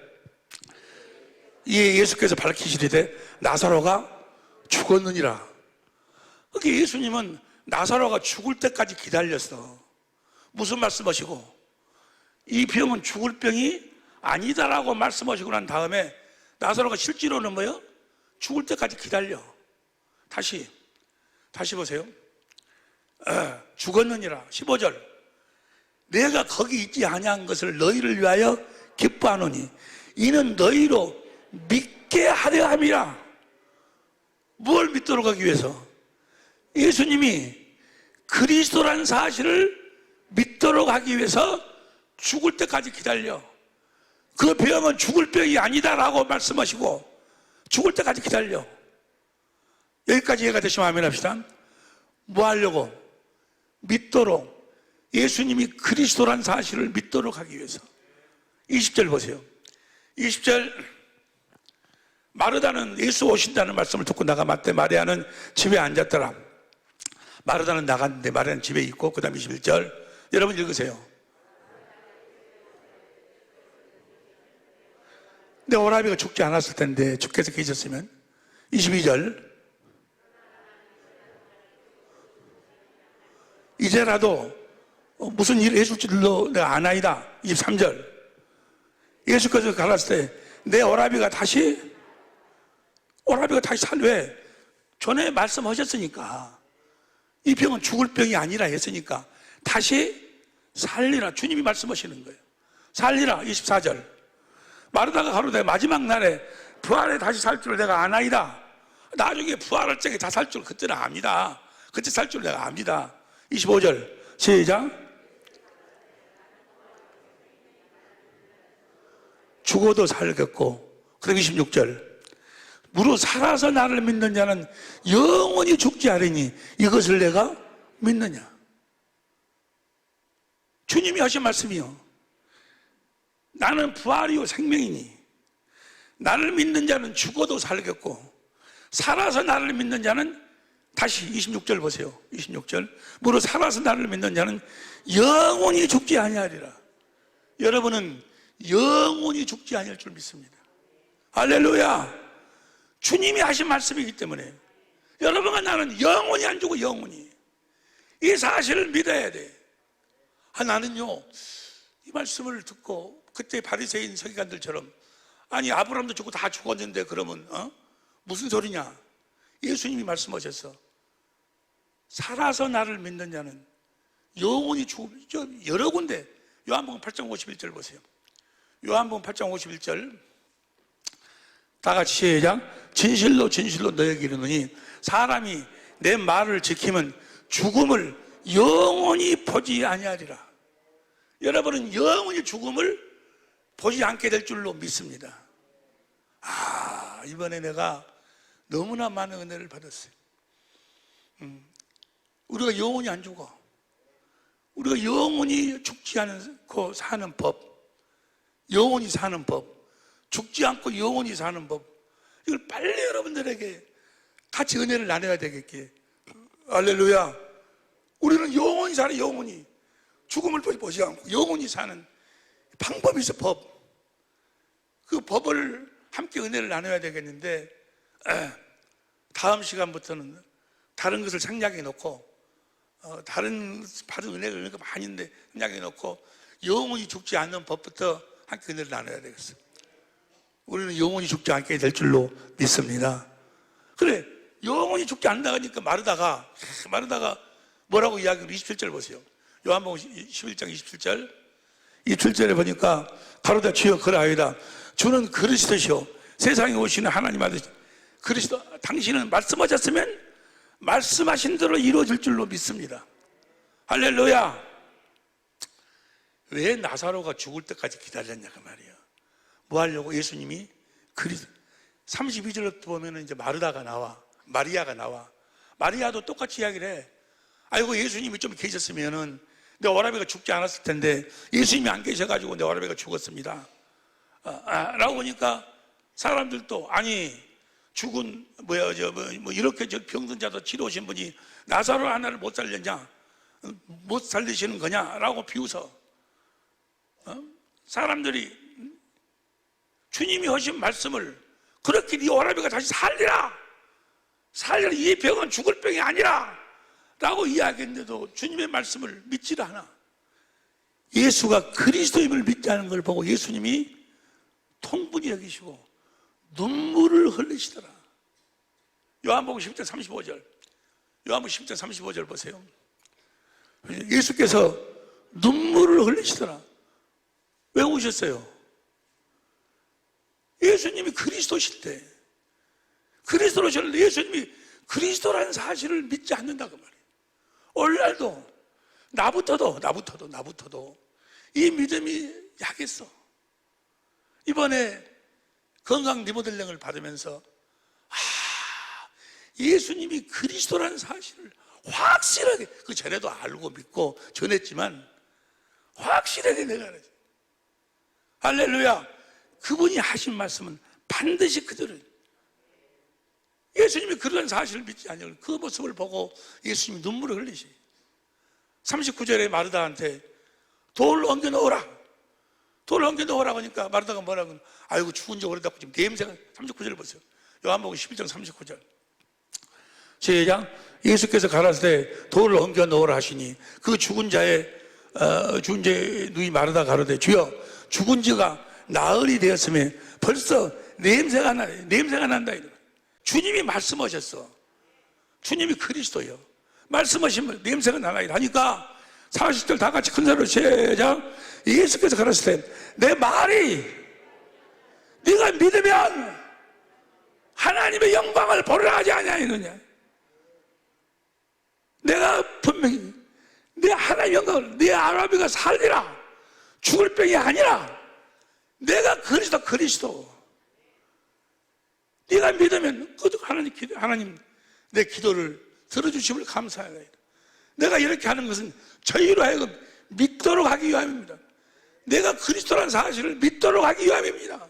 예수께서 밝히시리되 나사로가 죽었느니라. 그게 예수님은 나사로가 죽을 때까지 기다렸어. 무슨 말씀하시고? 이 병은 죽을 병이 아니다라고 말씀하시고 난 다음에 나사로가 실제로는 뭐요? 죽을 때까지 기다려. 다시 보세요. 죽었느니라. 15절. 내가 거기 있지 아니한 것을 너희를 위하여 기뻐하노니 이는 너희로 믿게 하려 함이라. 뭘 믿도록 하기 위해서? 예수님이 그리스도라는 사실을 믿도록 하기 위해서 죽을 때까지 기다려. 그 병은 죽을 병이 아니다라고 말씀하시고 죽을 때까지 기다려. 여기까지 이해가 되시면 아멘 합시다. 뭐 하려고? 믿도록. 예수님이 그리스도라는 사실을 믿도록 하기 위해서. 20절 보세요. 20절. 마르다는 예수 오신다는 말씀을 듣고 나가 맞대 마리아는 집에 앉았더라. 마르다는 나갔는데 마리아는 집에 있고, 그 다음 21절. 여러분 읽으세요. 내 오라비가 죽지 않았을 텐데 주께서 계셨으면. 22절. 이제라도 무슨 일을 해줄 줄도 내가 아나이다. 23절. 예수께서 갈았을 때 내 오라비가 다시 왜? 전에 말씀하셨으니까 이 병은 죽을 병이 아니라 했으니까 다시 살리라. 주님이 말씀하시는 거예요. 살리라. 24절. 마르다가 가로되 마지막 날에 부활에 다시 살 줄 내가 아나이다. 나중에 부활할 적에 다 살 줄 그때는 압니다. 그때 살 줄 내가 압니다. 25절 시작. 죽어도 살겠고, 그 다음 26절 무릇 살아서 나를 믿는 자는 영원히 죽지 않으니 이것을 내가 믿느냐. 주님이 하신 말씀이요. 나는 부활이요 생명이니 나를 믿는 자는 죽어도 살겠고 살아서 나를 믿는 자는, 다시 26절 보세요. 26절. 무릇 살아서 나를 믿는 자는 영원히 죽지 아니하리라. 여러분은 영원히 죽지 아니할 줄 믿습니다. 할렐루야. 주님이 하신 말씀이기 때문에 여러분과 나는 영원히 안 죽어. 영원히. 이 사실을 믿어야 돼. 나는요 이 말씀을 듣고 그때 바리새인 서기관들처럼, 아니 아브라함도 죽고 다 죽었는데 그러면 무슨 소리냐. 예수님이 말씀하셨어. 살아서 나를 믿는 자는 영원히 죽을. 여러 군데 요한복음 8장 51절 보세요. 요한복음 8장 51절 다 같이 시작. 진실로 진실로 너에게 이르노니 사람이 내 말을 지키면 죽음을 영원히 보지 아니하리라. 여러분은 영원히 죽음을 보지 않게 될 줄로 믿습니다. 이번에 내가 너무나 많은 은혜를 받았어요. 우리가 영원히 안 죽어. 우리가 영원히 죽지 않고 사는 법, 영원히 사는 법, 죽지 않고 영원히 사는 법, 이걸 빨리 여러분들에게 같이 은혜를 나눠야 되겠기에. 할렐루야. 우리는 영원히 살아. 영원히 죽음을 보지 않고 영원히 사는 방법이 있어. 법. 그 법을 함께 은혜를 나눠야 되겠는데, 다음 시간부터는 다른 것을 생략해 놓고, 다른 받은 은혜가 많이 있는데 생략해 놓고 영원히 죽지 않는 법부터 함께 은혜를 나눠야 되겠어. 우리는 영원히 죽지 않게 될 줄로 믿습니다. 그래, 영원히 죽지 않는다 하니까 마르다가 뭐라고 이야기를 27절 보세요. 요한복음 11장 27절. 27절에 보니까 가로다 주여 그러하이다. 주는 그리스도시요 세상에 오시는 하나님 아들 그리스도. 당신은 말씀하셨으면 말씀하신 대로 이루어질 줄로 믿습니다. 할렐루야. 왜 나사로가 죽을 때까지 기다렸냐 그 말이에요. 뭐 하려고? 예수님이 32절부터 보면 이제 마르다가 나와, 마리아가 나와. 마리아도 똑같이 이야기를 해. 아이고 예수님이 좀 계셨으면은 내 오라비가 죽지 않았을 텐데 예수님이 안 계셔가지고 내 오라비가 죽었습니다. 라고 하니까 사람들도, 아니 죽은 뭐 이렇게 병든 자도 치료오신 분이 나사로 하나를 못 살렸냐, 못 살리시는 거냐라고 비웃어. 사람들이 주님이 하신 말씀을 그렇게 네 오라비가 다시 살리라. 이 병은 죽을 병이 아니라 라고 이야기했는데도 주님의 말씀을 믿지를 않아. 예수가 그리스도임을 믿지 않은 걸 보고 예수님이 통분히 여기시고 눈물을 흘리시더라. 요한복음 10장 35절. 요한복음 10장 35절 보세요. 예수께서 눈물을 흘리시더라. 왜 우셨어요? 예수님이 그리스도실 때, 그리스도로 오셨는데 예수님이 그리스도라는 사실을 믿지 않는다고 말이에요. 오늘날도 나부터도 이 믿음이 약했어. 이번에 건강 리모델링을 받으면서 예수님이 그리스도라는 사실을 확실하게, 그 전에도 알고 믿고 전했지만 확실하게 내가 알았지. 할렐루야. 그분이 하신 말씀은 반드시 그대로, 예수님이 그런 사실을 믿지 않냐고 그 모습을 보고 예수님이 눈물을 흘리시. 39절에 마르다한테 돌 옮겨 넣어라. 돌 옮겨 넣으라고 하니까 마르다가 뭐라고 하냐, 아이고 죽은 지 오래됐고 지금 냄새가. 39절을 보세요. 요한복음 11장 39절 시작. 예수께서 가라사대 돌을 옮겨 넣으라 하시니 그 죽은 자의 누이 마르다 가로되 주여 죽은 지가 나흘이 되었으면 벌써 냄새가 난다. 주님이 말씀하셨어. 주님이 그리스도요. 말씀하시면 냄새가 나나이다 하니까 40절 다 같이 큰 소리로 시작. 예수께서 가라사대 내 말이 네가 믿으면 하나님의 영광을 보리라 하지 아니하느냐. 내가 분명히 내 하나님의 영광을, 내 아라비가 살리라. 죽을 병이 아니라 내가 그리스도. 네가 믿으면 하나님 내 기도를 들어주심을 감사하나이다. 내가 이렇게 하는 것은 저희로 하여금 믿도록 하기 위함입니다. 내가 그리스도라는 사실을 믿도록 하기 위함입니다.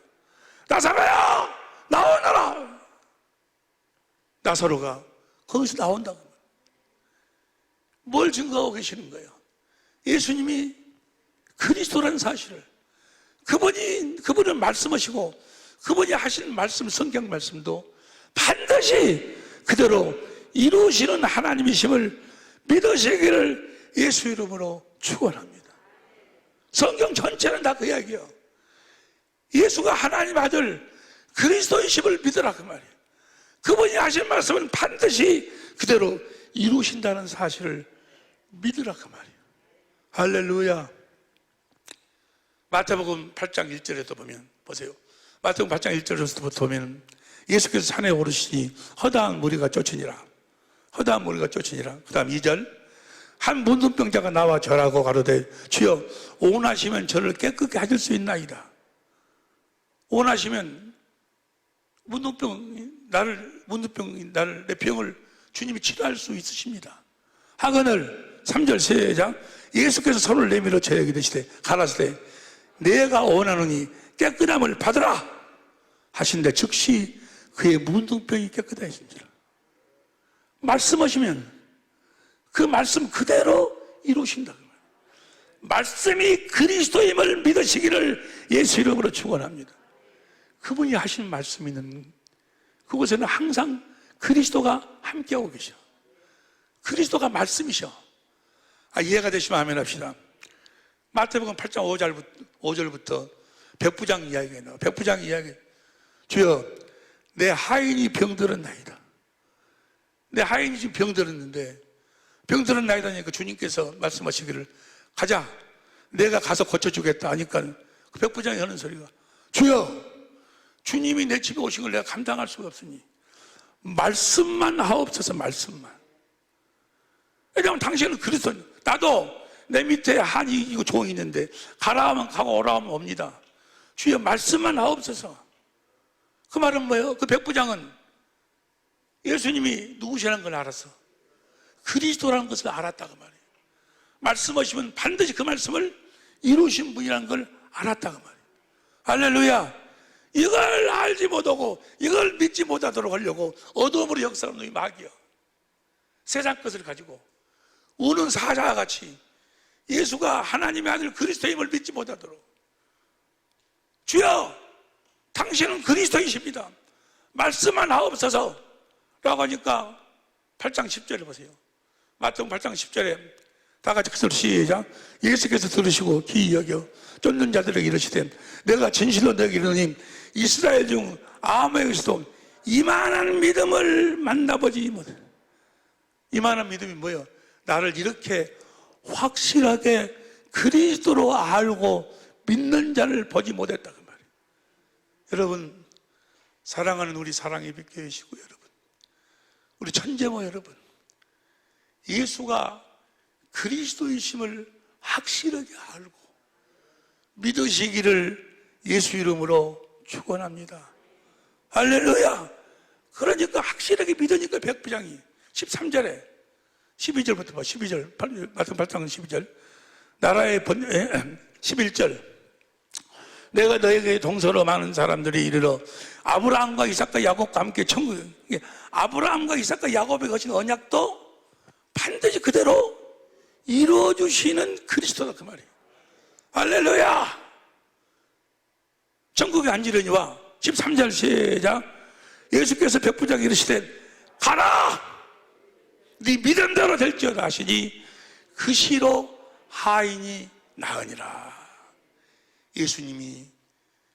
나사로야 나오너라. 나사로가 거기서 나온다고. 뭘 증거하고 계시는 거예요? 예수님이 그리스도라는 사실을, 그분을 말씀하시고 그분이 하신 말씀, 성경 말씀도 반드시 그대로 이루시는 하나님이심을 믿으시기를 예수 이름으로 축원합니다. 성경 전체는 다 그 이야기예요. 예수가 하나님 아들 그리스도이심을 믿으라 그 말이에요. 그분이 하신 말씀은 반드시 그대로 이루신다는 사실을 믿으라 그 말이에요. 할렐루야. 마태복음 8장 1절에도 보면 보세요. 마태복음 8장 1절에서부터 보면 예수께서 산에 오르시니 허다한 무리가 쫓으니라. 그 다음 2절 한 문둥병자가 나와 절하고 가로되 주여 원하시면 저를 깨끗게 하실 수 있나이다. 원하시면 내 병을 주님이 치료할 수 있으십니다. 하거늘 3절 시작. 예수께서 손을 내밀어 저에게 드시되 가라사대 내가 원하노니 깨끗함을 받으라 하신데 즉시 그의 문둥병이 깨끗해집니다. 말씀하시면 그 말씀 그대로 이루신다. 말씀이 그리스도임을 믿으시기를 예수 이름으로 축원합니다. 그분이 하신 말씀이 있는 그곳에는 항상 그리스도가 함께하고 계셔. 그리스도가 말씀이셔. 이해가 되시면 아멘 합시다. 마태복음 8장 5절부터 백부장 이야기가 나와. 백부장 이야기. 주여 내 하인이 병들었나이다. 내 하인이 지금 병들었나이다 하니까 주님께서 말씀하시기를 가자 내가 가서 고쳐주겠다 하니까 그 백부장이 하는 소리가 주여 주님이 내 집에 오신 걸 내가 감당할 수가 없으니 말씀만 하옵소서. 말씀만. 왜냐하면 당신은 그리스도. 나도 내 밑에 한이 이거 종이 있는데 가라 하면 가고 오라 하면 옵니다. 주여 말씀만 하옵소서. 그 말은 뭐예요? 그 백부장은 예수님이 누구시라는 걸 알았어. 그리스도라는 것을 알았다고 말이에요. 말씀하시면 반드시 그 말씀을 이루신 분이라는 걸 알았다고 말이에요. 할렐루야. 이걸 알지 못하고 이걸 믿지 못하도록 하려고 어둠으로 역사하는 놈이 마귀야. 세상 것을 가지고 우는 사자와 같이 예수가 하나님의 아들 그리스도임을 믿지 못하도록 주여 당신은 그리스도이십니다. 말씀만 하옵소서 라고 하니까 8장 10절을 보세요. 마태복음 8장 10절에 다 같이 그 소리 시작. 예수께서 들으시고 기이 여겨 쫓는 자들에게 이르시되 내가 진실로 너에게 이르노니 이스라엘 중 아무에게서도 이만한 믿음을 만나보지 못해. 이만한 믿음이 뭐예요? 나를 이렇게 확실하게 그리스도로 알고 믿는 자를 보지 못했다 그 말이에요. 여러분, 사랑하는 우리 사랑의 빛교회시고 여러분, 우리 천재모 여러분, 예수가 그리스도이심을 확실하게 알고 믿으시기를 예수 이름으로 축원합니다. 할렐루야. 그러니까 확실하게 믿으니까 백부장이 13절에 12절부터 봐. 12절 마태복음 8장 12절 나라의 11절 내가 너에게 동서로 많은 사람들이 이르러 아브라함과 이삭과 야곱과 함께 천국에 아브라함과 이삭과 야곱에 거친 언약도 반드시 그대로 이루어주시는 그리스도다 그 말이에요. 할렐루야. 천국에 앉으려니와 13절 시작 예수께서 백부장에게 이르시되 가라 네 믿음대로 될지어다 하시니 그 시로 하인이 나으니라. 예수님이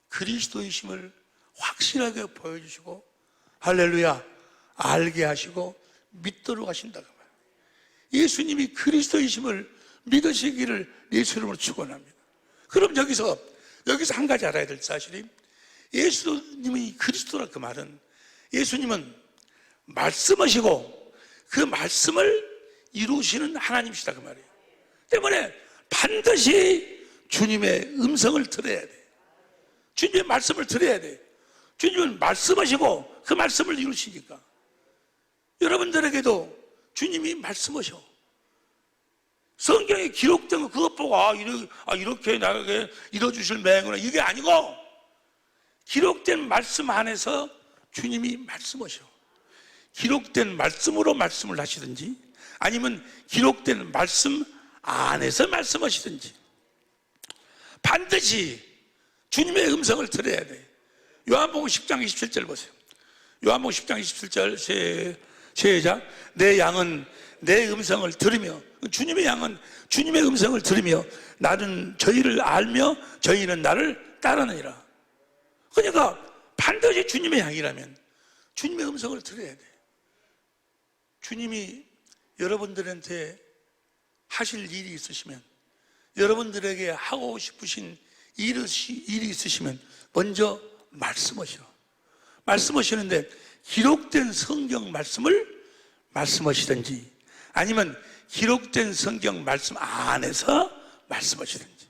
그리스도이심을 확실하게 보여주시고 할렐루야 알게 하시고 믿도록 하신다고 말이에요. 예수님이 그리스도이심을 믿으시기를 예수 이름으로 축원합니다. 그럼 여기서 한 가지 알아야 될 사실이 예수님이 그리스도라 그 말은 예수님은 말씀하시고 그 말씀을 이루시는 하나님이시다 그 말이에요. 때문에 반드시 주님의 음성을 들어야 돼. 주님의 말씀을 들어야 돼. 주님은 말씀하시고 그 말씀을 이루시니까 여러분들에게도 주님이 말씀하셔. 성경에 기록된 거 그것 보고 이렇게 나에게 이뤄주실 맹구나 이게 아니고 기록된 말씀 안에서 주님이 말씀하셔. 기록된 말씀으로 말씀을 하시든지 아니면 기록된 말씀 안에서 말씀하시든지 반드시 주님의 음성을 들어야 돼. 요한복음 10장 27절 보세요. 요한복음 10장 27절 시작 내 양은 내 음성을 들으며 주님의 양은 주님의 음성을 들으며 나는 저희를 알며 저희는 나를 따르느니라. 그러니까 반드시 주님의 양이라면 주님의 음성을 들어야 돼. 주님이 여러분들한테 하실 일이 있으시면 여러분들에게 하고 싶으신 일이 있으시면 먼저 말씀하시는데 기록된 성경 말씀을 말씀하시든지 아니면 기록된 성경 말씀 안에서 말씀하시든지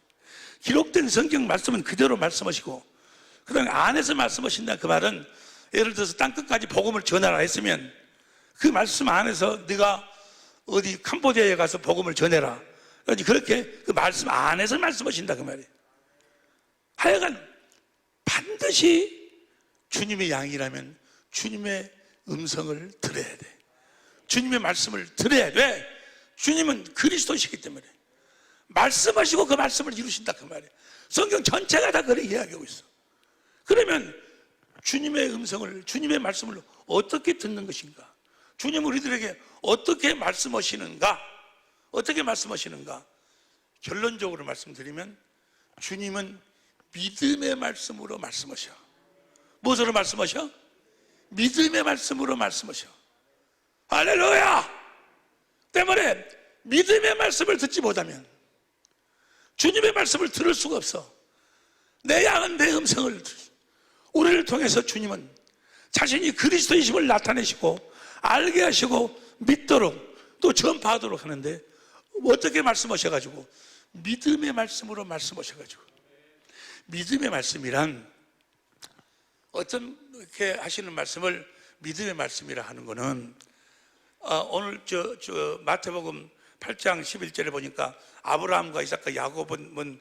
기록된 성경 말씀은 그대로 말씀하시고 그 다음에 안에서 말씀하신다 그 말은 예를 들어서 땅끝까지 복음을 전하라 했으면 그 말씀 안에서 네가 어디 캄보디아에 가서 복음을 전해라 그렇게 그 말씀 안에서 말씀하신다 그 말이에요. 하여간 반드시 주님의 양이라면 주님의 음성을 들어야 돼. 주님의 말씀을 들어야 돼. 주님은 그리스도시기 때문에 말씀하시고 그 말씀을 이루신다 그 말이에요. 성경 전체가 다 그렇게 이야기하고 있어. 그러면 주님의 음성을 주님의 말씀을 어떻게 듣는 것인가? 주님 우리들에게 어떻게 말씀하시는가? 결론적으로 말씀드리면 주님은 믿음의 말씀으로 말씀하셔. 무엇으로 말씀하셔? 믿음의 말씀으로 말씀하셔. 할렐루야! 때문에 믿음의 말씀을 듣지 못하면 주님의 말씀을 들을 수가 없어. 내 양은 내 음성을 우리를 통해서 주님은 자신이 그리스도이심을 나타내시고 알게 하시고 믿도록 또 전파하도록 하는데 어떻게 말씀하셔가지고 믿음의 말씀으로 말씀하셔가지고 믿음의 말씀이란 어떤 이렇게 하시는 말씀을 믿음의 말씀이라 하는 거는 오늘 마태복음 8장 11절에 보니까 아브라함과 이삭과 야곱은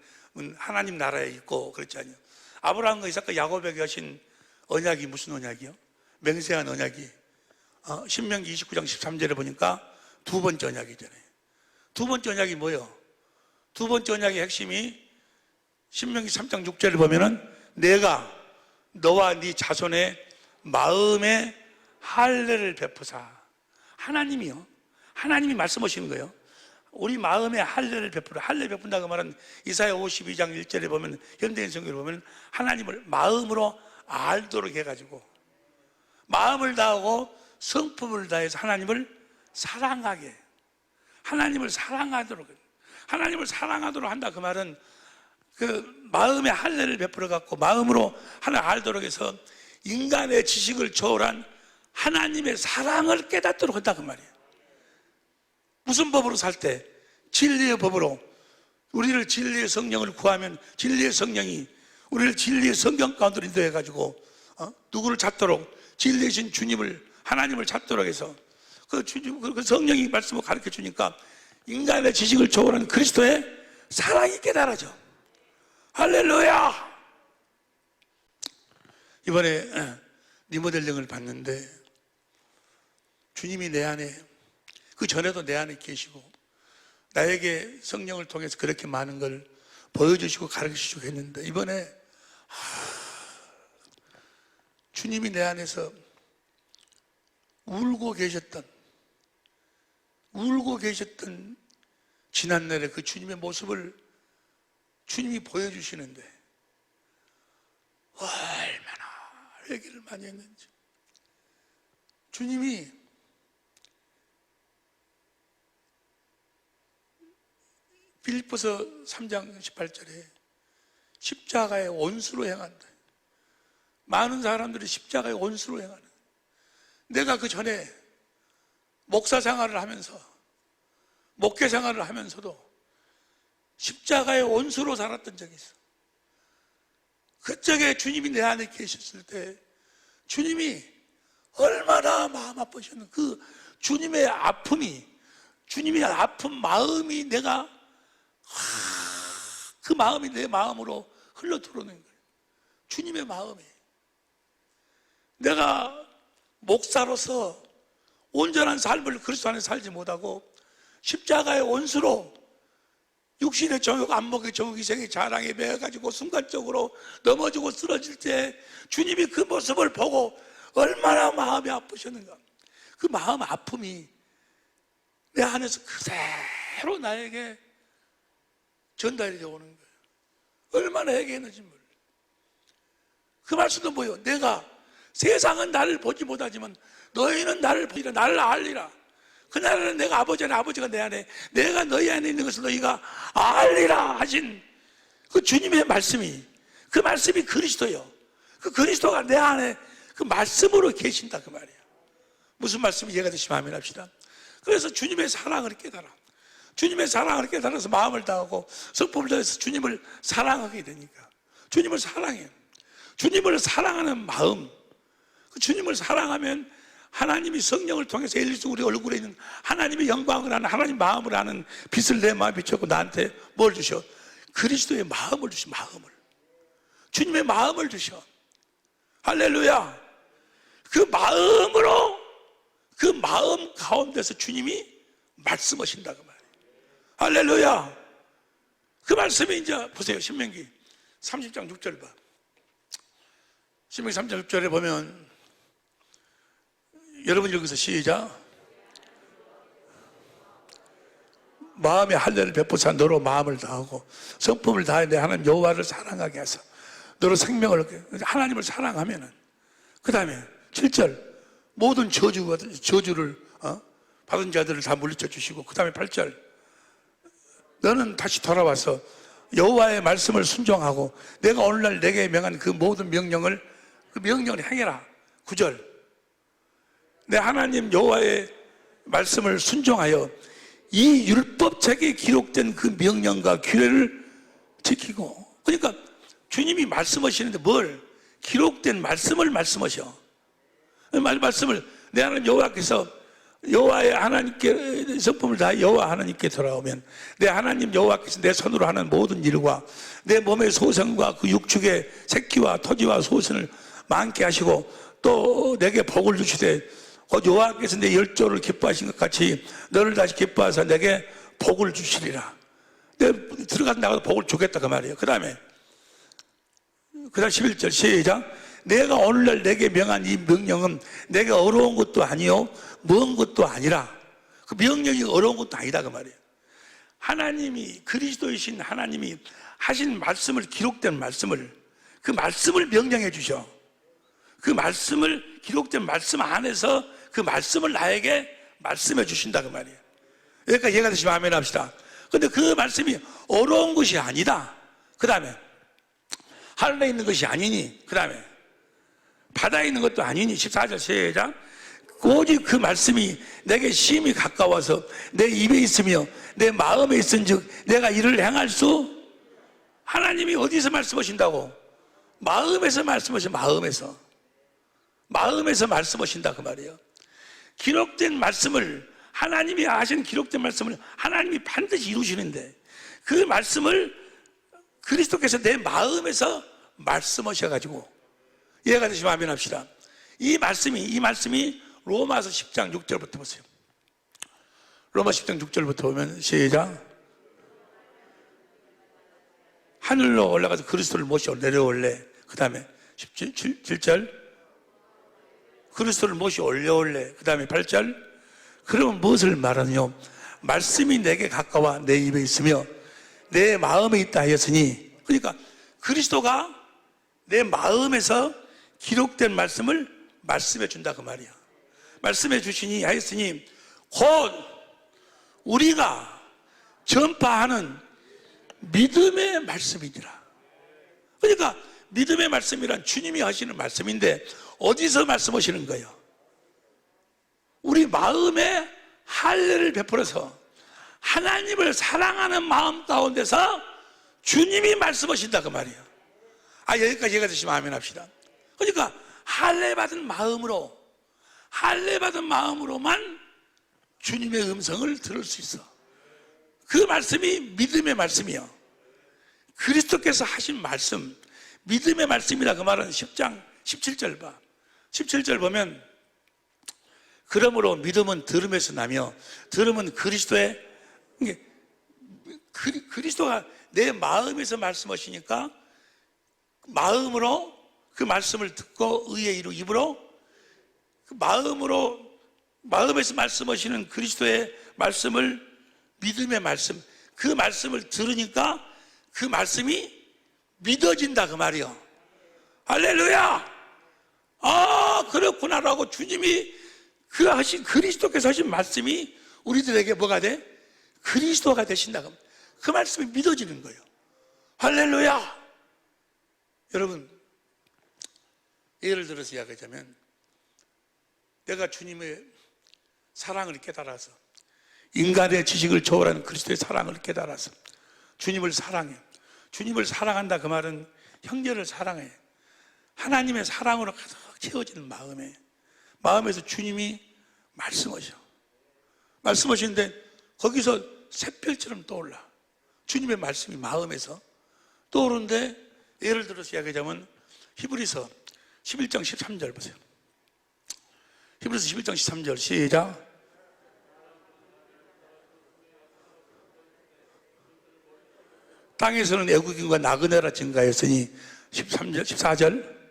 하나님 나라에 있고 그렇지 않아요. 아브라함과 이삭과 야곱에게 하신 언약이 무슨 언약이요? 맹세한 언약이 신명기 29장 13절에 보니까 두 번째 언약이잖아요. 두 번째 언약이 뭐예요? 두 번째 언약의 핵심이 신명기 3장 6절을 보면은 내가 너와 네 자손의 마음에 할례를 베푸사. 하나님이요. 하나님이 말씀하시는 거예요. 우리 마음에 할례를 베푸라. 할례 베푼다고 말은 이사야 52장 1절에 보면, 현대인 성경에 보면 하나님을 마음으로 알도록 해가지고 마음을 다하고 성품을 다해서 하나님을 사랑하게, 하나님을 사랑하도록, 하나님을 사랑하도록 한다. 그 말은 그 마음에 할례를 베풀어 갖고 마음으로 하나님 알도록 해서 인간의 지식을 초월한 하나님의 사랑을 깨닫도록 한다. 그 말이에요. 무슨 법으로 살 때? 진리의 법으로. 우리를 진리의 성령을 구하면 진리의 성령이 우리를 진리의 성경 가운데로 인도해가지고 누구를 찾도록, 진리이신 주님을, 하나님을 찾도록 해서 그 성령이 말씀을 가르쳐 주니까 인간의 지식을 초월한 그리스도의 사랑이 깨달아져. 할렐루야! 이번에 리모델링을 봤는데 주님이 내 안에, 그 전에도 내 안에 계시고 나에게 성령을 통해서 그렇게 많은 걸 보여주시고 가르치시고 했는데, 이번에 주님이 내 안에서 울고 계셨던 지난날의 그 주님의 모습을 주님이 보여주시는데 얼마나 회개를 많이 했는지. 주님이 빌립보서 3장 18절에 십자가의 원수로 행한다. 많은 사람들이 십자가의 원수로 행하는. 내가 그 전에 목사 생활을 하면서, 목회 생활을 하면서도 십자가의 원수로 살았던 적이 있어. 그쪽에 주님이 내 안에 계셨을 때 주님이 얼마나 마음 아프셨는, 그 주님의 아픔이, 주님의 아픈 마음이 내가 그 마음이 내 마음으로 흘러 들어오는 거예요. 주님의 마음이. 내가 목사로서 온전한 삶을 그리스도 안에 살지 못하고 십자가의 원수로 육신의 정욕, 안목의 정욕, 이생의 자랑에 매여가지고 순간적으로 넘어지고 쓰러질 때 주님이 그 모습을 보고 얼마나 마음이 아프셨는가. 그 마음 아픔이 내 안에서 그대로 나에게 전달이 되어 오는 거예요. 얼마나 회개했는지 몰라요. 그 말씀도 뭐예요? 내가, 세상은 나를 보지 못하지만 너희는 나를 보리라, 나를 알리라. 그날은 내가 아버지 안에, 아버지가 내 안에, 내가 너희 안에 있는 것을 너희가 알리라 하신 그 주님의 말씀이, 그 말씀이 그리스도요. 그 그리스도가 내 안에 그 말씀으로 계신다. 그 말이에요. 무슨 말씀이 이해가 되시면 아멘 합시다. 그래서 주님의 사랑을 깨달아. 주님의 사랑을 깨달아서 마음을 다하고 성품을 다해서 주님을 사랑하게 되니까. 주님을 사랑해. 주님을 사랑하는 마음. 그 주님을 사랑하면 하나님이 성령을 통해서 일일수 우리 얼굴에 있는 하나님의 영광을 하는, 하나님 마음을 아는 빛을 내 마음에 비추고 나한테 뭘 주셔? 그리스도의 마음을 주셔. 마음을. 주님의 마음을 주셔. 할렐루야. 그 마음으로, 그 마음 가운데서 주님이 말씀하신다고 말이에요. 할렐루야. 그 말씀이 이제 보세요. 신명기 30장 6절 봐. 신명기 3장 6절에 보면, 여러분 여기서 시작. 마음의 할례를 베푸사 너로 마음을 다하고 성품을 다해 내 하나님 여호와를 사랑하게 하사 너로 생명을 얻게. 하나님을 사랑하면은, 그 다음에 7절 모든 저주를 받은 자들을 다 물리쳐 주시고, 그 다음에 8절 너는 다시 돌아와서 여호와의 말씀을 순종하고 내가 오늘날 내게 명한 그 모든 명령을, 그 명령을 행해라. 9절 내 하나님 여호와의 말씀을 순종하여 이 율법책에 기록된 그 명령과 규례를 지키고. 그러니까 주님이 말씀하시는데 뭘? 기록된 말씀을 말씀하셔. 말씀을 내 하나님 여호와께서, 여호와의 하나님께 성품을 다해 여호와 하나님께 돌아오면 내 하나님 여호와께서 내 손으로 하는 모든 일과 내 몸의 소생과 그 육축의 새끼와 토지와 소선을 많게 하시고 또 내게 복을 주시되 여호와께서 내 열조를 기뻐하신 것 같이 너를 다시 기뻐하사 내게 복을 주시리라. 내가 들어가서 나가서 복을 주겠다 그 말이에요. 그 다음에 11절 시작. 내가 오늘날 내게 명한 이 명령은 내가 어려운 것도 아니요 먼 것도 아니라, 그 명령이 어려운 것도 아니다 그 말이에요. 하나님이, 그리스도이신 하나님이 하신 말씀을, 기록된 말씀을, 그 말씀을 명령해 주셔. 그 말씀을, 기록된 말씀 안에서 그 말씀을 나에게 말씀해 주신다 그 말이에요. 여기까지 이해가 되시면 아멘 합시다. 근데 그 말씀이 어려운 것이 아니다. 그 다음에 하늘에 있는 것이 아니니, 그 다음에 바다에 있는 것도 아니니, 14절 시작. 오직 그 말씀이 내게 심히 가까워서 내 입에 있으며 내 마음에 있은즉 내가 이를 행할 수. 하나님이 어디서 말씀하신다고? 마음에서 말씀하셔. 마음에서 말씀하신다 그 말이에요. 기록된 말씀을, 하나님이 하신 기록된 말씀을 하나님이 반드시 이루시는데, 그 말씀을 그리스도께서 내 마음에서 말씀하셔가지고, 이해가 되시면 아멘 합시다. 이 말씀이 로마서 10장 6절부터 보세요. 로마 10장 6절부터 보면 시작. 하늘로 올라가서 그리스도를 모시고 내려올래. 그 다음에 7절 그리스도를 모시고 올려올래. 그 다음에 8절 그러면 무엇을 말하느냐? 말씀이 내게 가까워 내 입에 있으며 내 마음에 있다 하였으니, 그러니까 그리스도가 내 마음에서 기록된 말씀을 말씀해 준다 그 말이야. 말씀해 주시니 하였으니 곧 우리가 전파하는 믿음의 말씀이니라. 그러니까 믿음의 말씀이란 주님이 하시는 말씀인데 어디서 말씀하시는 거예요? 우리 마음에 할례를 베풀어서 하나님을 사랑하는 마음 가운데서 주님이 말씀하신다 그 말이에요. 여기까지 이해가 되시면 아멘 합시다. 그러니까 할례 받은 마음으로만 주님의 음성을 들을 수 있어. 그 말씀이 믿음의 말씀이요. 그리스도께서 하신 말씀, 믿음의 말씀이라 그 말은 10장 17절 봐. 17절 보면 그러므로 믿음은 들음에서 나며 들음은 그리스도가 내 마음에서 말씀하시니까 마음으로 그 말씀을 듣고 의의 입으로 그 마음에서 말씀하시는 그리스도의 말씀을, 믿음의 말씀, 그 말씀을 들으니까 그 말씀이 믿어진다 그 말이요. 할렐루야. 그렇구나라고 주님이 그리스도께서 하신 말씀이 우리들에게 뭐가 돼? 그리스도가 되신다. 그 말씀이 믿어지는 거예요. 할렐루야. 여러분, 예를 들어서 이야기하자면 내가 주님의 사랑을 깨달아서, 인간의 지식을 초월하는 그리스도의 사랑을 깨달아서 주님을 사랑해. 주님을 사랑한다 그 말은 형제를 사랑해. 하나님의 사랑으로 가득 채워지는 마음에서 주님이 말씀하시는데 거기서 샛별처럼 떠올라. 주님의 말씀이 마음에서 떠오르는데, 예를 들어서 이야기하자면 히브리서 11장 13절 보세요. 히브리서 11장 13절 시작. 땅에서는 애국인과 나그네라 증가했으니 13절, 14절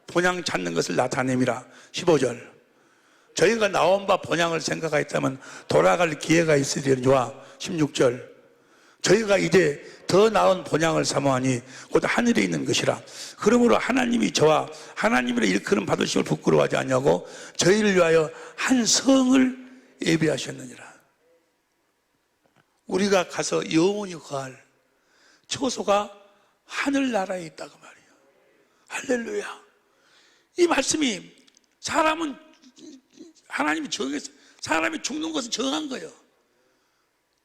본향 찾는 것을 나타냄이라. 15절 저희가 나온 바 본향을 생각하였다면 돌아갈 기회가 있으리니와. 16절 저희가 이제 더 나은 본향을 사모하니 곧 하늘에 있는 것이라. 그러므로 하나님이 저와 하나님이라 일컬음 받으심을 부끄러워하지 않냐고 저희를 위하여 한 성을 예비하셨느니라. 우리가 가서 영원히 거할 처소가 하늘나라에 있다고 말이에요. 할렐루야. 이 말씀이 하나님이 정해서 사람이 죽는 것은 정한 거예요.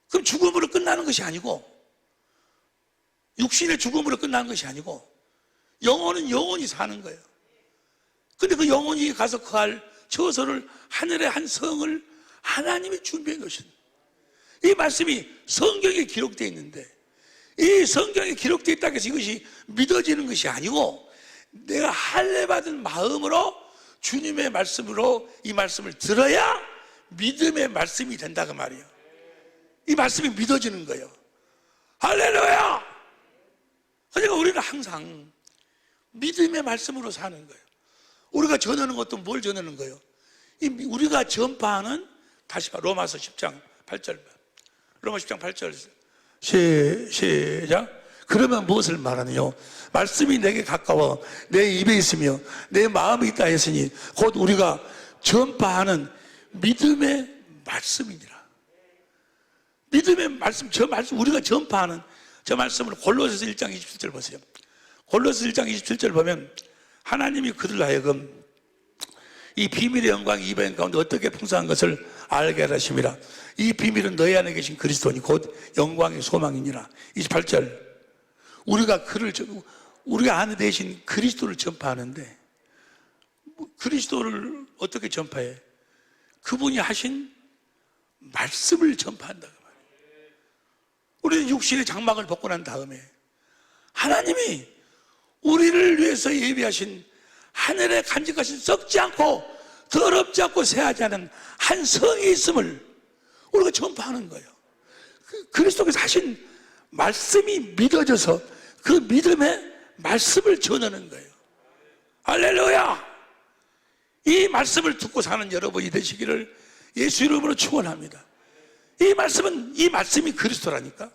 그럼 죽음으로 끝나는 것이 아니고, 육신의 죽음으로 끝나는 것이 아니고, 영혼은 영원히 사는 거예요. 근데 그 영혼이 가서 거할 처소를, 하늘의 한 성을 하나님이 준비해 놓으신, 이 말씀이 성경에 기록되어 있는데, 이 성경에 기록되어 있다고 해서 이것이 믿어지는 것이 아니고, 내가 할례 받은 마음으로 주님의 말씀으로 이 말씀을 들어야 믿음의 말씀이 된다 그 말이에요. 이 말씀이 믿어지는 거예요. 할렐루야. 그러니까 우리는 항상 믿음의 말씀으로 사는 거예요. 우리가 전하는 것도 뭘 전하는 거예요? 우리가 전파하는, 다시 봐, 로마서 10장 8절. 로마 10장 8절. 시작. 그러면 무엇을 말하느냐? 말씀이 내게 가까워 내 입에 있으며 내 마음에 있다 했으니 곧 우리가 전파하는 믿음의 말씀이니라. 믿음의 말씀, 저 말씀, 우리가 전파하는 저 말씀을 골로새서 1장 27절 보세요. 골로새서 1장 27절 보면 하나님이 그들 하여금 이 비밀의 영광 이방 가운데 어떻게 풍성한 것을 알게 하심이라. 이 비밀은 너희 안에 계신 그리스도니 곧 영광의 소망이니라. 28절. 우리가 안에 계신 그리스도를 전파하는데, 그리스도를 어떻게 전파해? 그분이 하신 말씀을 전파한다고 말이에요. 우리는 육신의 장막을 벗고 난 다음에 하나님이 우리를 위해서 예비하신 하늘에 간직하신 썩지 않고 더럽지 않고 새하지 않은 한 성이 있음을 우리가 전파하는 거예요. 그리스도께서 하신 말씀이 믿어져서 그 믿음의 말씀을 전하는 거예요. 할렐루야! 이 말씀을 듣고 사는 여러분이 되시기를 예수 이름으로 축원합니다. 이 말씀이 그리스도라니까.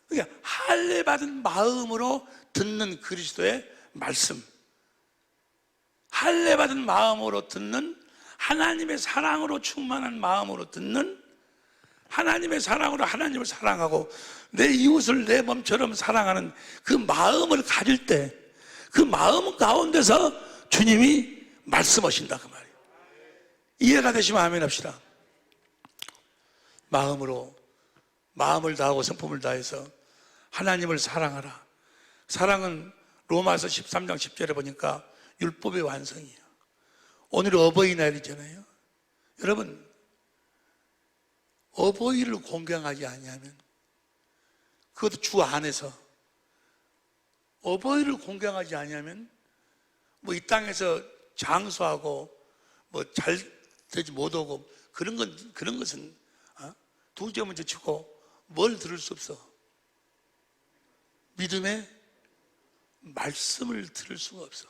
그러니까 할례 받은 마음으로 듣는 그리스도의 말씀, 할례 받은 마음으로 듣는, 하나님의 사랑으로 충만한 마음으로 듣는, 하나님의 사랑으로 하나님을 사랑하고 내 이웃을 내 몸처럼 사랑하는 그 마음을 가질 때, 그 마음 가운데서 주님이 말씀하신다 그 말이에요. 이해가 되시면 아멘 합시다. 마음을 다하고 성품을 다해서 하나님을 사랑하라. 사랑은 로마서 13장 10절에 보니까 율법의 완성이에요. 오늘 어버이날이잖아요. 여러분, 어버이를 공경하지 아니하면, 그것도 주 안에서 어버이를 공경하지 아니하면 뭐 이 땅에서 장수하고 뭐 잘 되지 못하고 그런 것은 두 점을 제치고 뭘 들을 수 없어? 믿음의 말씀을 들을 수가 없어.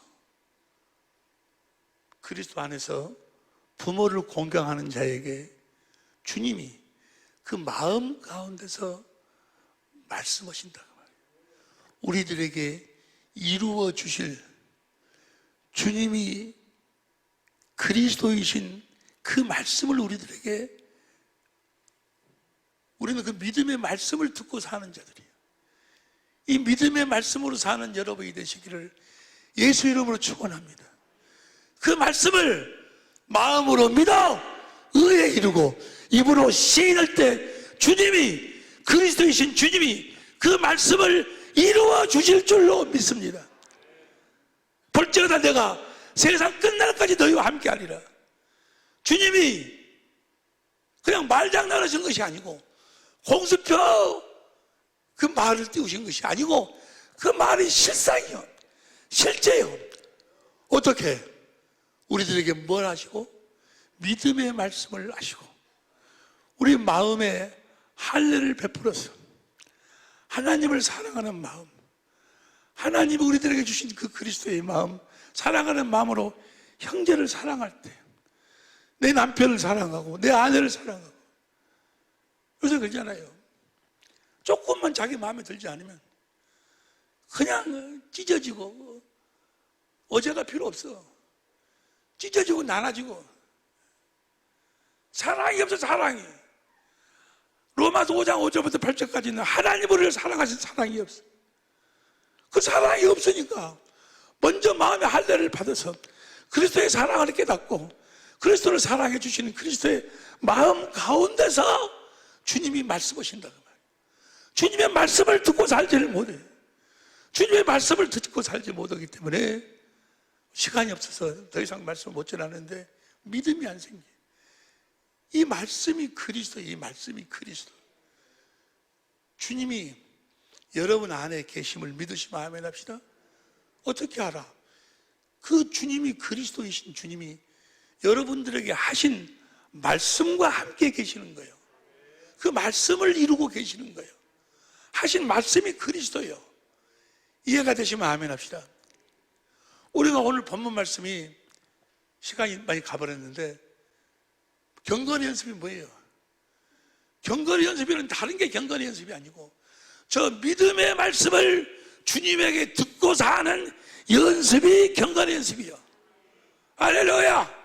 그리스도 안에서 부모를 공경하는 자에게 주님이 그 마음 가운데서 말씀하신다. 우리들에게 이루어 주실 주님이 그리스도이신 그 말씀을 우리는 그 믿음의 말씀을 듣고 사는 자들이에요. 이 믿음의 말씀으로 사는 여러분이 되시기를 예수 이름으로 축원합니다. 그 말씀을 마음으로 믿어 의에 이르고 입으로 시인할 때 주님이, 그리스도이신 주님이 그 말씀을 이루어 주실 줄로 믿습니다. 볼지어다 내가 세상 끝날까지 너희와 함께하리라. 주님이 그냥 말장난하신 것이 아니고 공수표 그 말을 띄우신 것이 아니고 그 말이 실상이요, 실제요. 어떻게? 우리들에게 뭘 하시고? 믿음의 말씀을 하시고 우리 마음에 할례를 베풀어서 하나님을 사랑하는 마음, 하나님이 우리들에게 주신 그 그리스도의 마음, 사랑하는 마음으로 형제를 사랑할 때, 내 남편을 사랑하고 내 아내를 사랑하고. 요새 그러잖아요. 조금만 자기 마음에 들지 않으면 그냥 찢어지고, 어제가 필요 없어. 찢어지고 나눠지고 사랑이 없어. 사랑이 로마서 5장 5절부터 8절까지는 하나님 우리를 사랑하신 사랑이 없어. 그 사랑이 없으니까 먼저 마음의 할례를 받아서 그리스도의 사랑을 깨닫고 그리스도를 사랑해 주시는 그리스도의 마음 가운데서 주님이 말씀하신다고 말이에요. 주님의 말씀을 듣고 살지를 못해. 주님의 말씀을 듣고 살지 못하기 때문에 시간이 없어서 더 이상 말씀을 못 전하는데 믿음이 안 생겨. 이 말씀이 그리스도, 이 말씀이 그리스도. 주님이 여러분 안에 계심을 믿으시면 아멘 합시다. 어떻게 알아? 그 주님이 그리스도이신 주님이 여러분들에게 하신 말씀과 함께 계시는 거예요. 그 말씀을 이루고 계시는 거예요. 하신 말씀이 그리스도예요. 이해가 되시면 아멘 합시다. 우리가 오늘 본문 말씀이 시간이 많이 가버렸는데 경건 연습이 뭐예요? 경건 연습이는 다른 게 경건 연습이 아니고 저 믿음의 말씀을 주님에게 듣고 사는 연습이 경건 연습이요. 할렐루야.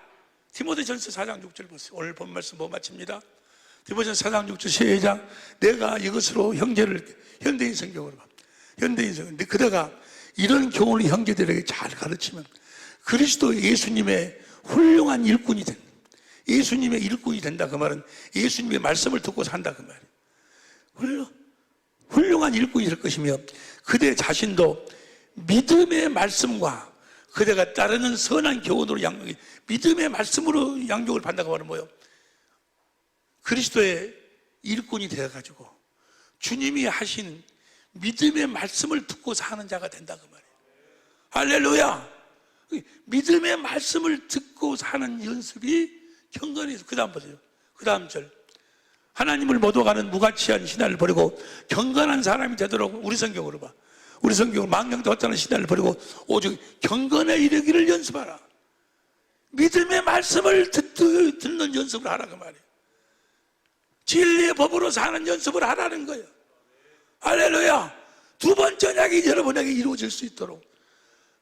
디모데전서 4장 6절 보세요. 오늘 본 말씀 뭐 마칩니다. 디모데전서 4장 6절 시작. 내가 이것으로 형제를 현대인 성경으로 봐. 현대인 성경. 근데 그대가 이런 교훈을 형제들에게 잘 가르치면 그리스도 예수님의 훌륭한 일꾼이 된다. 예수님의 일꾼이 된다. 그 말은 예수님의 말씀을 듣고 산다. 그 말이에요. 훌륭한 일꾼이 될 것이며 그대 자신도 믿음의 말씀과 그대가 따르는 선한 교훈으로 양육이 믿음의 말씀으로 양육을 받는다고 하는 뭐예요? 그리스도의 일꾼이 되어가지고 주님이 하신 믿음의 말씀을 듣고 사는 자가 된다 그 말이에요. 할렐루야. 믿음의 말씀을 듣고 사는 연습이 경건에서 그 다음 보세요. 그 다음 절. 하나님을 모독하는 무가치한 신화를 버리고 경건한 사람이 되도록 우리 성경으로 봐. 우리 성경은 망령도 어쩌는 신화를 버리고 오직 경건에 이르기를 연습하라. 믿음의 말씀을 듣는 연습을 하라 그 말이에요. 진리의 법으로 사는 연습을 하라는 거예요. 할렐루야. 두 번째 언약이 여러분에게 이루어질 수 있도록.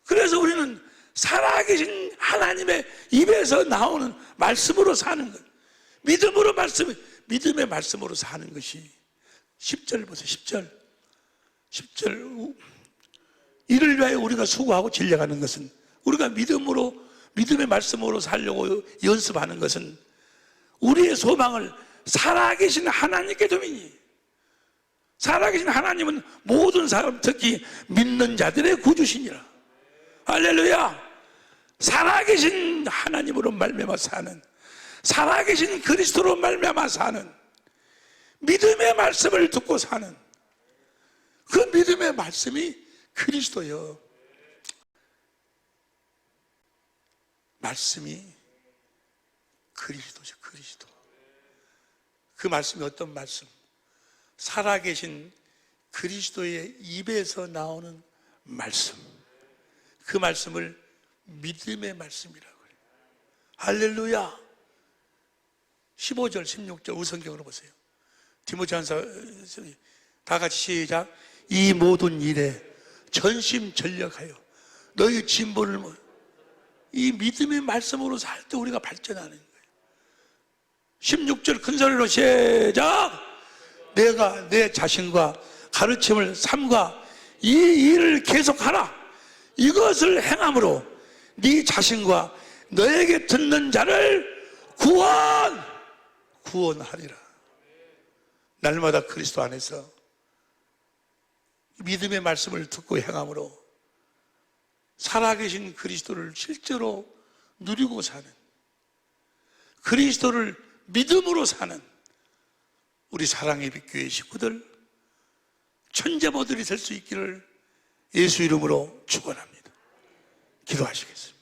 그래서 우리는 살아계신 하나님의 입에서 나오는 말씀으로 사는 것. 믿음의 말씀으로 사는 것이 10절 보세요. 10절 이를 위하여 우리가 수고하고 진력하는 것은 우리가 믿음의 말씀으로 살려고 연습하는 것은 우리의 소망을 살아계신 하나님께 두미니 살아계신 하나님은 모든 사람 특히 믿는 자들의 구주시니라. 할렐루야. 살아계신 하나님으로 말미암아 사는 살아계신 그리스도로 말미암아 사는 믿음의 말씀을 듣고 사는 그 믿음의 말씀이 그리스도요. 말씀이 그리스도죠. 그리스도. 그 말씀이 어떤 말씀? 살아계신 그리스도의 입에서 나오는 말씀. 그 말씀을 믿음의 말씀이라고 해요. 할렐루야. 15절 16절 우성경으로 보세요. 디모데전서 다 같이 시작. 이 모든 일에 전심전력하여 너희 진보를 이 믿음의 말씀으로 살 때 우리가 발전하는 거예요. 16절 큰 소리로 시작. 내가 내 자신과 가르침을 삼가 이 일을 계속하라. 이것을 행함으로 네 자신과 너에게 듣는 자를 구원하리라. 날마다 그리스도 안에서 믿음의 말씀을 듣고 행함으로 살아계신 그리스도를 실제로 누리고 사는 그리스도를 믿음으로 사는 우리 사랑의 빛교회 식구들 천재모들이 될 수 있기를 예수 이름으로 축원합니다. 기도하시겠습니다.